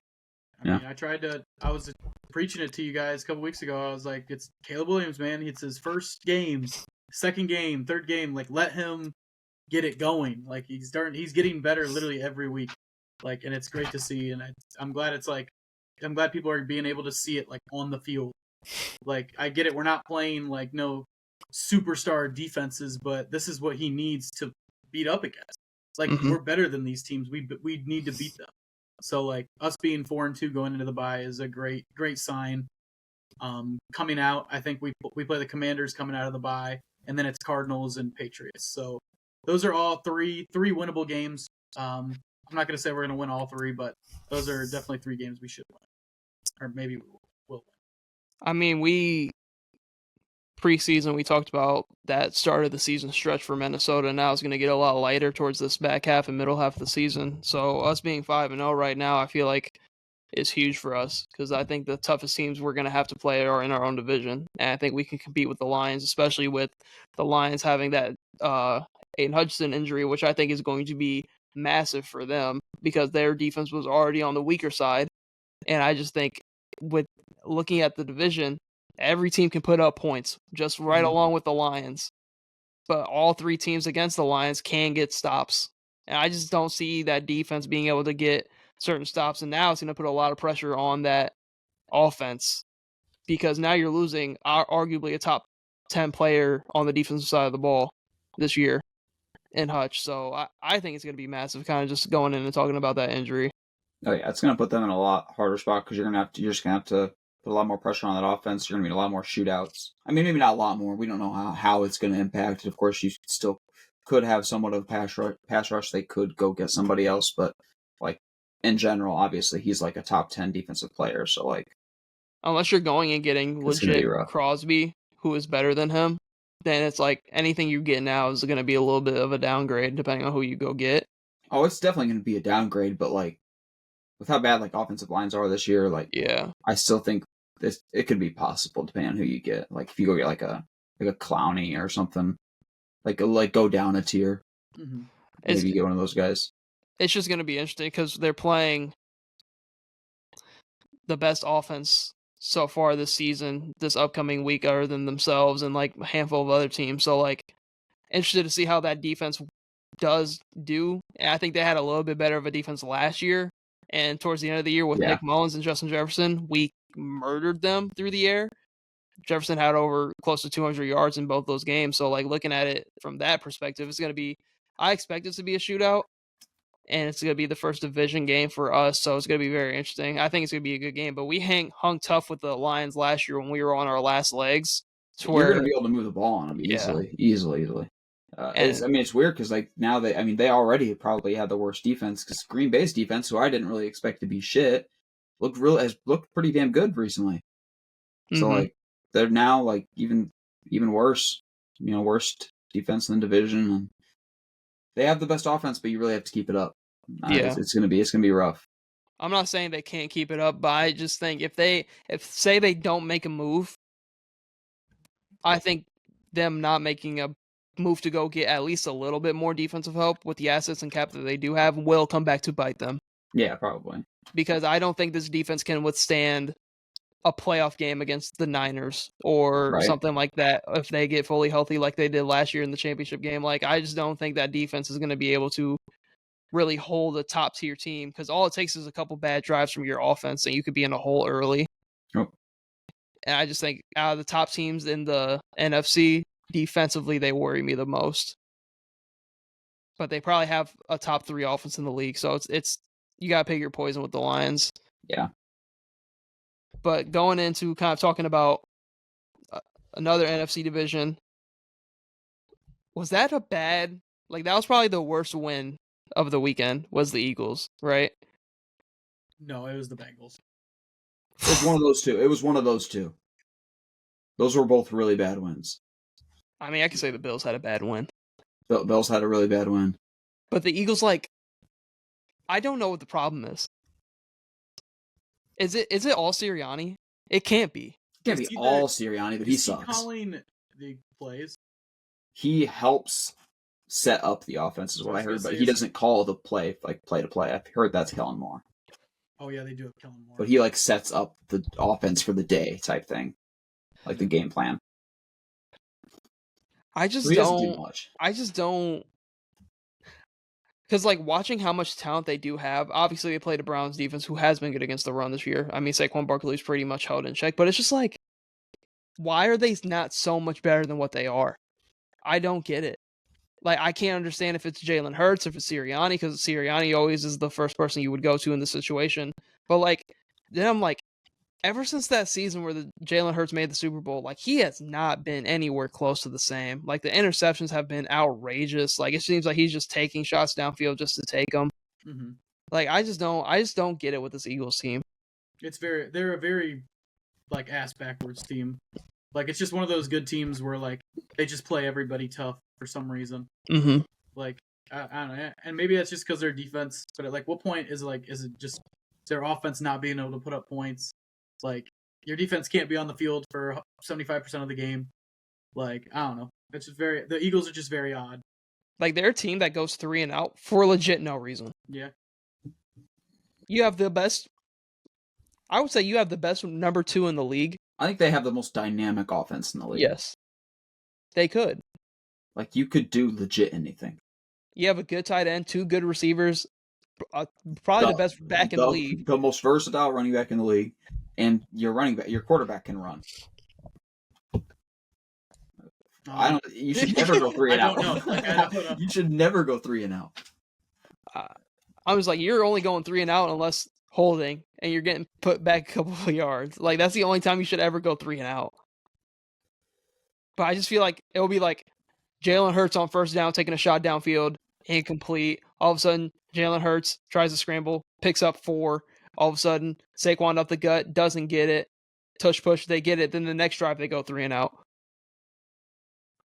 I mean, I was preaching it to you guys a couple weeks ago. I was like, it's Caleb Williams, man. It's his first game second game, third game, like let him get it going. Like he's getting better literally every week. Like, and it's great to see. And I'm glad I'm glad people are being able to see it like on the field. Like I get it, we're not playing like no superstar defenses, but this is what he needs to beat up against. Like we're better than these teams. We need to beat them. So like us being 4-2 going into the bye is a great sign. Coming out, I think we play the Commanders coming out of the bye, and then it's Cardinals and Patriots. So those are all three winnable games. I'm not going to say we're going to win all three, but those are definitely 3 games we should win, or maybe we will win. I mean, preseason we talked about that start of the season stretch for Minnesota. Now it's going to get a lot lighter towards this back half and middle half of the season. So us being 5-0 right now, I feel like is huge for us because I think the toughest teams we're going to have to play are in our own division, and I think we can compete with the Lions, especially with the Lions having that Aiden Hutchinson injury, which I think is going to be massive for them because their defense was already on the weaker side. And I just think with looking at the division, every team can put up points just right along with the Lions, but all 3 teams against the Lions can get stops, and I just don't see that defense being able to get certain stops, and now it's going to put a lot of pressure on that offense because now you're losing arguably a top 10 player on the defensive side of the ball this year in Hutch. So I think it's going to be massive, kind of just going in and talking about that injury. Oh yeah, it's going to put them in a lot harder spot because you're just going to have to put a lot more pressure on that offense. You're going to need a lot more shootouts. I mean, maybe not a lot more. We don't know how it's going to impact it. Of course, you still could have somewhat of a pass rush. They could go get somebody else, but like in general, obviously, he's like a top 10 defensive player. So like, unless you're going and getting legit Crosby, who is better than him, then it's like anything you get now is going to be a little bit of a downgrade depending on who you go get. Oh, it's definitely going to be a downgrade, but like with how bad like offensive lines are this year, like I still think it could be possible depending on who you get. Like if you go get like a Clowney or something, like go down a tier, maybe you get one of those guys. It's just going to be interesting because they're playing the best offense so far this season, this upcoming week, other than themselves and like a handful of other teams. So like, interested to see how that defense does do. And I think they had a little bit better of a defense last year. And towards the end of the year with Nick Mullins and Justin Jefferson, we murdered them through the air. Jefferson had over close to 200 yards in both those games. So like looking at it from that perspective, it's going to be, I expect it to be a shootout. And it's going to be the first division game for us, so it's going to be very interesting. I think it's going to be a good game, but we hung tough with the Lions last year when we were on our last legs. You're going to be able to move the ball on them easily. It's weird because like now they already probably had the worst defense because Green Bay's defense, who I didn't really expect to be shit, has looked pretty damn good recently. So like they're now like even worse, worst defense in the division. And they have the best offense, but you really have to keep it up. It's gonna be rough. I'm not saying they can't keep it up, but I just think if say they don't make a move, I think them not making a move to go get at least a little bit more defensive help with the assets and cap that they do have will come back to bite them. Yeah, probably. Because I don't think this defense can withstand a playoff game against the Niners or something like that if they get fully healthy like they did last year in the championship game. Like, I just don't think that defense is going to be able to really hold a top tier team because all it takes is a couple bad drives from your offense and you could be in a hole early. Oh. And I just think out of the top teams in the NFC, defensively, they worry me the most. But they probably have a top 3 offense in the league. So it's you got to pick your poison with the Lions. Yeah. But going into kind of talking about another NFC division, was that a bad... Like, that was probably the worst win of the weekend was the Eagles, right? No, it was the Bengals. It was one of those two. Those were both really bad wins. I mean, I could say the Bills had a bad win. Bills had a really bad win. But the Eagles, like, I don't know what the problem is. Is it all Sirianni? It can't be. It can't be all Sirianni, but he sucks. Is he calling the plays? He helps set up the offense is what I heard, but he doesn't call the play, like play to play. I've heard that's Kellen Moore. Oh yeah, they do have Kellen Moore. But he like sets up the offense for the day type thing. Like the game plan. I just he doesn't do don't. much. I just don't. Because, like, watching how much talent they do have, obviously they play the Browns defense, who has been good against the run this year. I mean, Saquon Barkley's pretty much held in check, but it's just like, why are they not so much better than what they are? I don't get it. Like, I can't understand if it's Jalen Hurts, if it's Sirianni, because Sirianni always is the first person you would go to in this situation. But, like, then I'm like, ever since that season where the Jalen Hurts made the Super Bowl, like, he has not been anywhere close to the same. Like, the interceptions have been outrageous. Like, it seems like he's just taking shots downfield just to take them. Mm-hmm. Like, I just don't get it with this Eagles team. They're a very, like, ass backwards team. Like, it's just one of those good teams where, like, they just play everybody tough for some reason. Mm-hmm. Like, I don't know, and maybe that's just because their defense. But at, like, what point is it just their offense not being able to put up points? Like, your defense can't be on the field for 75% of the game. like, I don't know. It's just the Eagles are just very odd. Like, they're a team that goes 3-and-out for legit no reason. Yeah. You have the best. I would say you have the best number 2 in the league. I think they have the most dynamic offense in the league. Yes. They could. Like, you could do legit anything. You have a good tight end, 2 good receivers, probably the best back in the league. The most versatile running back in the league, and your quarterback can run. You should never go 3-and-out. I don't know. You should never go 3-and-out. I was like, you're only going 3-and-out unless holding, and you're getting put back a couple of yards. Like, that's the only time you should ever go 3-and-out. But I just feel like it'll be like Jalen Hurts on first down, taking a shot downfield, incomplete. All of a sudden, Jalen Hurts tries to scramble, picks up 4. All of a sudden, Saquon up the gut, doesn't get it. Tush push, they get it. Then the next drive, they go 3-and-out.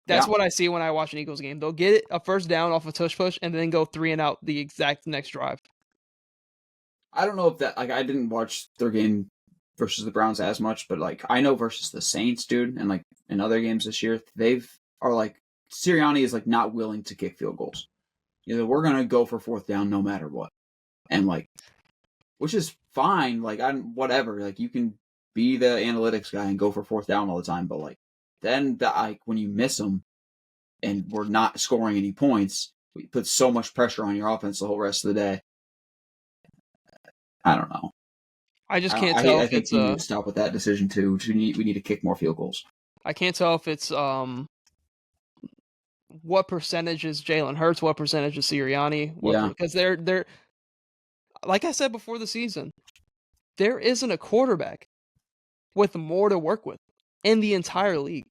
That's what I see when I watch an Eagles game. They'll get a first down off a tush push and then go 3-and-out the exact next drive. I don't know if that, like, I didn't watch their game versus the Browns as much, but, like, I know versus the Saints, dude, and, like, in other games this year, Sirianni is, like, not willing to kick field goals. We're going to go for fourth down no matter what. And, like, which is fine. Like, whatever. Like, you can be the analytics guy and go for fourth down all the time, but, like, then when you miss them and we're not scoring any points, we put so much pressure on your offense the whole rest of the day. I don't know. I just can't tell. I think you need to stop with that decision too. We need to kick more field goals. I can't tell if it's what percentage is Jalen Hurts, what percentage is Sirianni. Because they're like I said before the season, there isn't a quarterback with more to work with in the entire league.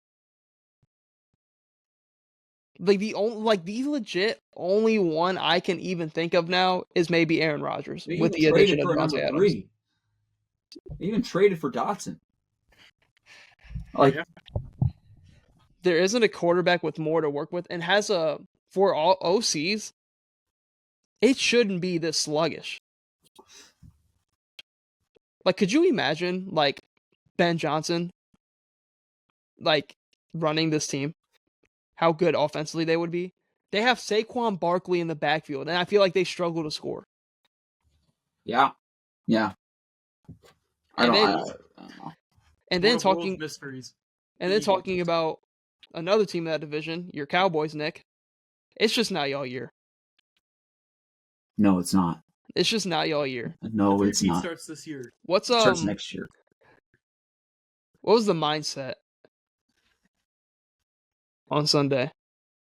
Like, the legit only one I can even think of now is maybe Aaron Rodgers with the addition of Vante Adams. They even traded for Dotson. Like, there isn't a quarterback with more to work with, and for all OCs, it shouldn't be this sluggish. Like, could you imagine, like, Ben Johnson, like, running this team? How good offensively they would be? They have Saquon Barkley in the backfield, and I feel like they struggle to score. Yeah. I don't know. And then talking mysteries. And then talking about another team in that division, your Cowboys, Nick. It's just not y'all year. No, it's not. It's just not y'all year. No, it's not. Starts this year. Starts next year. What was the mindset on Sunday?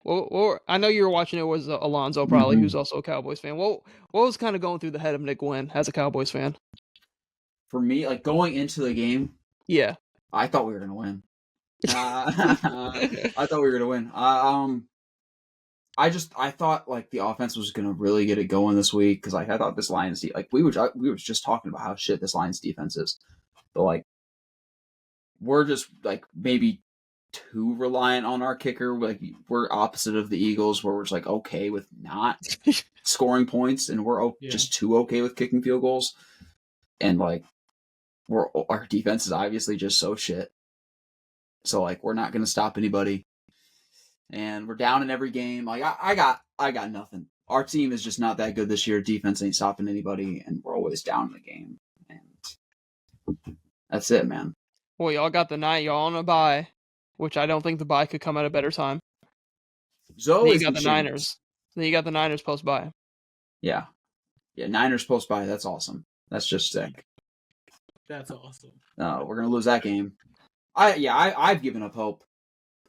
Well, I know you were watching it was Alonzo, probably, who's also a Cowboys fan. What was kind of going through the head of Nick Gwynn as a Cowboys fan? For me, like, going into the game, yeah, I thought we were going to win. I thought we were going to win. I thought, like, the offense was going to really get it going this week because, like, I thought this Lions like, we were just talking about how shit this Lions defense is, but, like, we're just, like, maybe too reliant on our kicker. Like, we're opposite of the Eagles, where we're just, like, okay with not scoring points, and we're just too okay with kicking field goals, and, like, our defense is obviously just so shit. So, like, we're not going to stop anybody. And we're down in every game. Like, I got nothing. Our team is just not that good this year. Defense ain't stopping anybody, and we're always down in the game. And that's it, man. Well, y'all got the night. Y'all on a bye, which I don't think the bye could come at a better time. Zoe Then you is got the Jameis. Niners. Then you got the Niners post bye. Yeah. Yeah, Niners post bye. That's awesome. That's just sick. That's awesome. No, we're gonna lose that game. I've given up hope.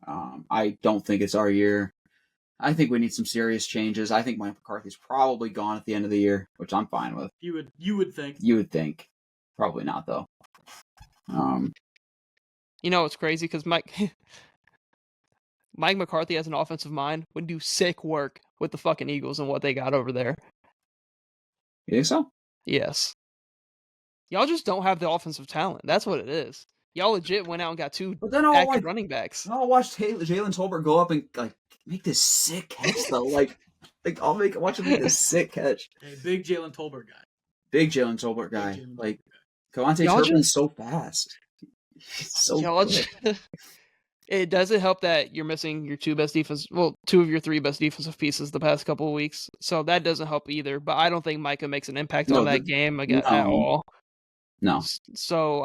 I don't think it's our year. I think we need some serious changes. I think Mike McCarthy's probably gone at the end of the year, which I'm fine with. You would think. You would think. Probably not though. You know what's crazy? Because Mike McCarthy as an offensive mind would do sick work with the fucking Eagles and what they got over there. You think so? Yes. Y'all just don't have the offensive talent. That's what it is. Y'all legit went out and got two active running backs. I'll watch Jalen Tolbert go up and like make this sick catch though. like watch him make this sick catch. Hey, big Jalen Tolbert guy. Big Jalen Tolbert guy. Like Kevontae Turpin's so fast. He's so quick. It doesn't help that you're missing your two of your three best defensive pieces the past couple of weeks. So that doesn't help either. But I don't think Micah makes an impact on that game again at all. No. So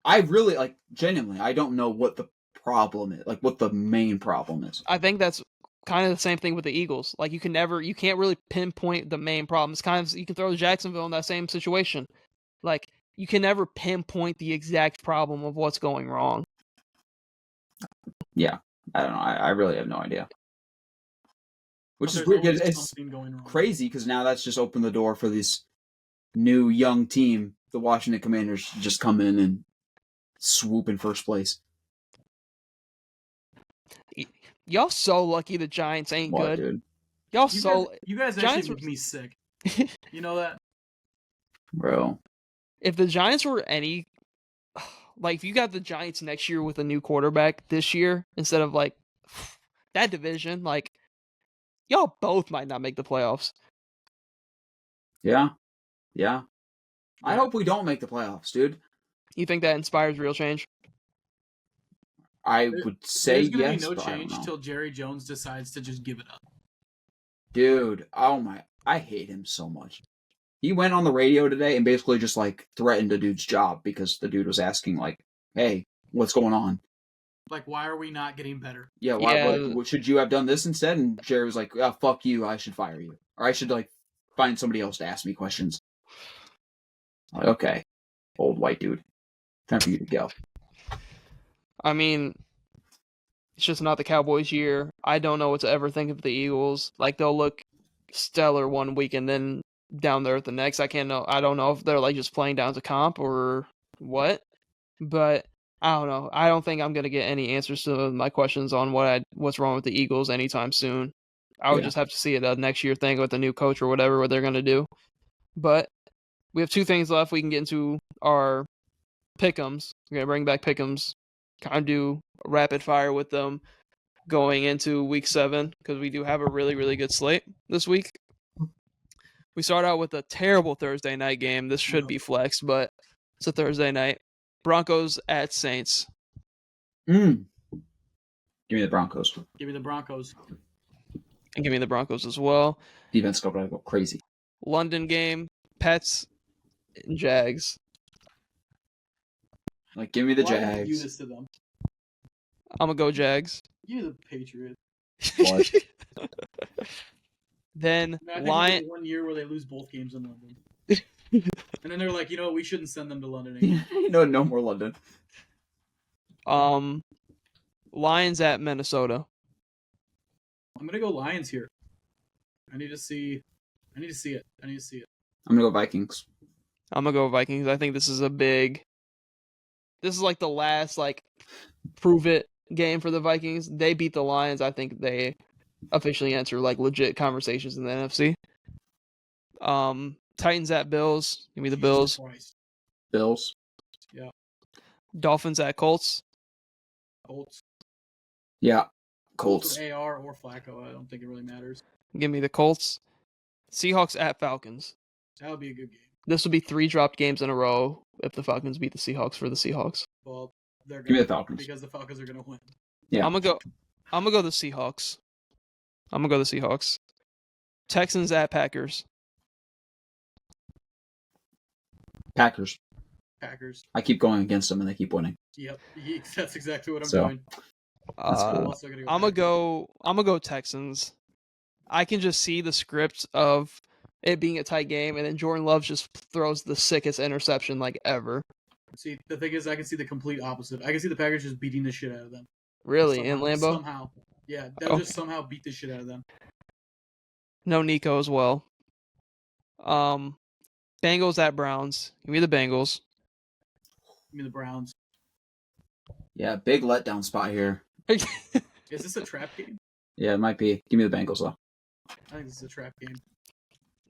I really genuinely, I don't know what the problem is, what the main problem is. I think that's kind of the same thing with the Eagles. Like you can't really pinpoint the main problem. It's kind of, you can throw Jacksonville in that same situation. Like you can never pinpoint the exact problem of what's going wrong. Yeah, I don't know. I really have no idea. Which is weird. It's crazy because now that's just opened the door for this new young team, the Washington Commanders, to just come in and swoop in first place. Y'all so lucky the Giants ain't good. Dude? You guys actually make me sick. You know that? Bro. If the Giants were any... if you got the Giants next year with a new quarterback this year, instead of, that division, y'all both might not make the playoffs. Yeah. I hope we don't make the playoffs, dude. You think that inspires real change? I would say yes, there's going to be no change until Jerry Jones decides to just give it up. Dude, I hate him so much. He went on the radio today and basically just threatened a dude's job because the dude was asking hey, what's going on? Why are we not getting better? Yeah, why should you have done this instead? And Jerry was like, oh, fuck you, I should fire you. Or I should find somebody else to ask me questions. Okay, old white dude. Time for you to go. I mean, it's just not the Cowboys' year. I don't know what to ever think of the Eagles. They'll look stellar one week and then down there at the next. I don't know if they're just playing down to comp or what, but I don't know. I don't think I'm gonna get any answers to my questions on what's wrong with the Eagles anytime soon. I would just have to see it a next year thing with the new coach or whatever what they're gonna do. But we have two things left. We can get into our pick'ems. We're gonna bring back pick'ems, kind of do rapid fire with them going into week 7 because we do have a really, really good slate this week. We start out with a terrible Thursday night game. This should be flex, but it's a Thursday night. Broncos at Saints. Give me the Broncos. Give me the Broncos. And give me the Broncos as well. Defense go crazy. London game, Pets and Jags. Give me the Why Jags. Why do you do this to them? I'm going to go Jags. You're the Patriot. What? Then Lion. One year where they lose both games in London. And then they're like, we shouldn't send them to London again. No more London. Lions at Minnesota. I'm gonna go Lions here. I need to see it. I'm gonna go Vikings. I'm gonna go Vikings. I think this is the last prove it game for the Vikings. They beat the Lions. I think they officially enter legit conversations in the NFC. Titans at Bills. Give me the Bills. Christ. Bills. Yeah. Dolphins at Colts. Colts. Yeah. Colts. With AR or Flacco. I don't think it really matters. Give me the Colts. Seahawks at Falcons. That would be a good game. This would be 3 dropped games in a row if the Falcons beat the Seahawks for the Seahawks. Well, they're give me the Falcons because the Falcons are gonna win. Yeah. I'm gonna go the Seahawks. Texans at Packers. Packers. I keep going against them and they keep winning. Yep, that's exactly what I'm doing. That's cool. Also gonna I'm gonna go Texans. I can just see the script of it being a tight game, and then Jordan Love just throws the sickest interception like ever. See, the thing is, I can see the complete opposite. I can see the Packers just beating the shit out of them. Really, in Lambeau? Somehow. Yeah, they'll just somehow beat the shit out of them. No Nico as well. Bengals at Browns. Give me the Bengals. Give me the Browns. Yeah, big letdown spot here. Is this a trap game? Yeah, it might be. Give me the Bengals, though. I think this is a trap game.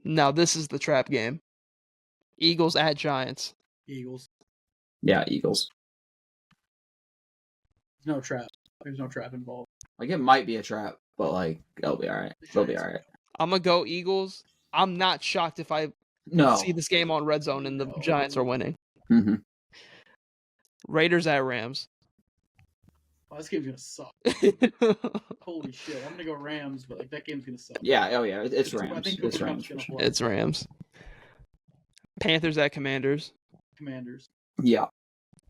No, this is the trap game. Eagles at Giants. Eagles. Yeah, Eagles. There's no trap. There's no trap involved. Like, it might be a trap, but, like, it'll be all right. It'll be all right. I'm going to go Eagles. I'm not shocked if I see this game on Red Zone and the Giants are winning. Mm-hmm. Raiders at Rams. Oh, this game's gonna suck. Holy shit! I'm gonna go Rams, but like that game's gonna suck. Yeah, oh yeah, it's Rams. I think it's Rams. It's Rams. Panthers at Commanders. Commanders. Yeah,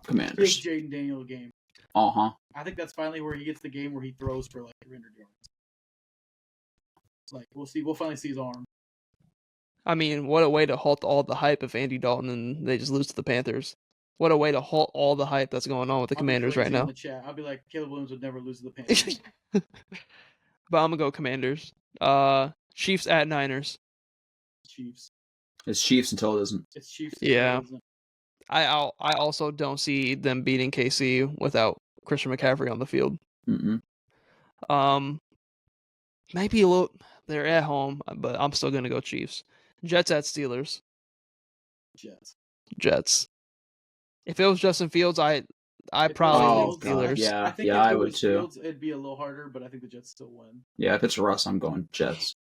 Commanders. Big Jaden Daniel game. Uh-huh. I think that's finally where he gets the game where he throws for like 300 yards. Like we'll see. We'll finally see his arm. I mean, what a way to halt all the hype if Andy Dalton and they just lose to the Panthers. What a way to halt all the hype that's going on with the Commanders right now. In the chat. I'll be like, Caleb Williams would never lose to the Panthers. But I'm gonna go Commanders. Chiefs at Niners. Chiefs. It's Chiefs until it isn't. It's Chiefs. Yeah. I also don't see them beating KC without Christian McCaffrey on the field. Mm-mm. Maybe a little. They're at home, but I'm still gonna go Chiefs. Jets at Steelers. Jets. If it was Justin Fields, I probably think Steelers. Yeah, I would too. Fields, it'd be a little harder, but I think the Jets still win. Yeah, if it's Russ, I'm going Jets.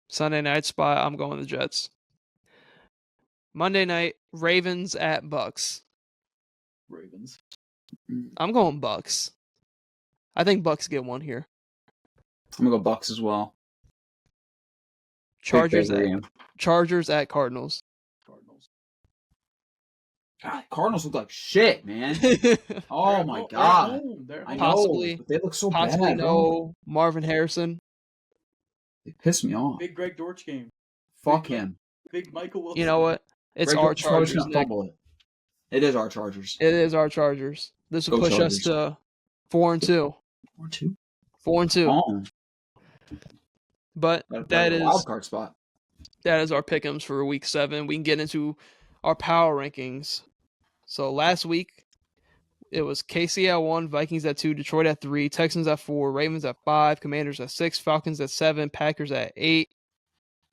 Sunday night spot, I'm going the Jets. Monday night, Ravens at Bucks. Ravens. I'm going Bucks. I think Bucks get one here. I'm gonna go Bucks as well. Chargers at Cardinals. God, Cardinals look like shit, man. Oh my god. I know. They look so bad. Possibly no Marvin Harrison. They piss me off. Big Greg Dortch game. Fuck him. Big Michael Wilson. You know what? It's our Chargers. It is our Chargers. It is our Chargers. This will push us to 4-2. 4-2. 4-2. Oh. But that is wild card spot. That is our pick'ems for Week 7. We can get into our power rankings. So last week, it was KC at 1, Vikings at 2, Detroit at 3, Texans at 4, Ravens at 5, Commanders at 6, Falcons at 7, Packers at 8,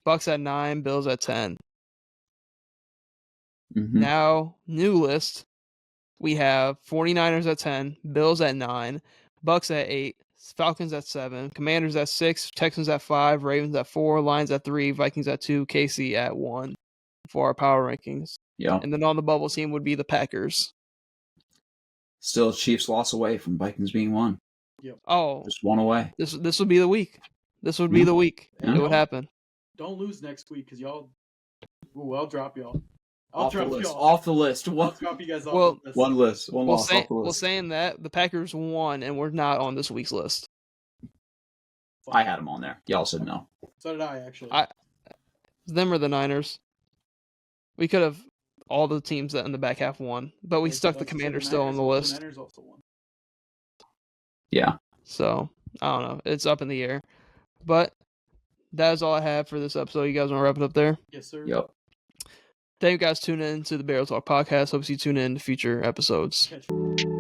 Bucks at 9, Bills at 10. Mm-hmm. Now, new list. We have 49ers at 10, Bills at 9, Bucks at 8, Falcons at 7, Commanders at 6, Texans at 5, Ravens at 4, Lions at 3, Vikings at 2, KC at 1 for our power rankings. Yeah. And then on the bubble team would be the Packers. Still Chiefs loss away from Vikings being 1. Yep. Oh. Just 1 away. This would be the week. This would be the week. Yeah. It would happen. Don't lose next week because y'all... Ooh, I'll drop y'all. Off the list. I'll drop you guys off the list. One list. One loss off the list. Well, saying that, the Packers won, and we're not on this week's list. I had them on there. Y'all said no. So did I, actually. Them or the Niners. We could have all the teams that in the back half won, but we stuck the Commanders still on the list. The Niners also won. Yeah. So, I don't know. It's up in the air. But that is all I have for this episode. You guys want to wrap it up there? Yes, sir. Yep. Thank you guys for tuning in to the Barrel Talk podcast. Hope you tune in to future episodes. Catch you.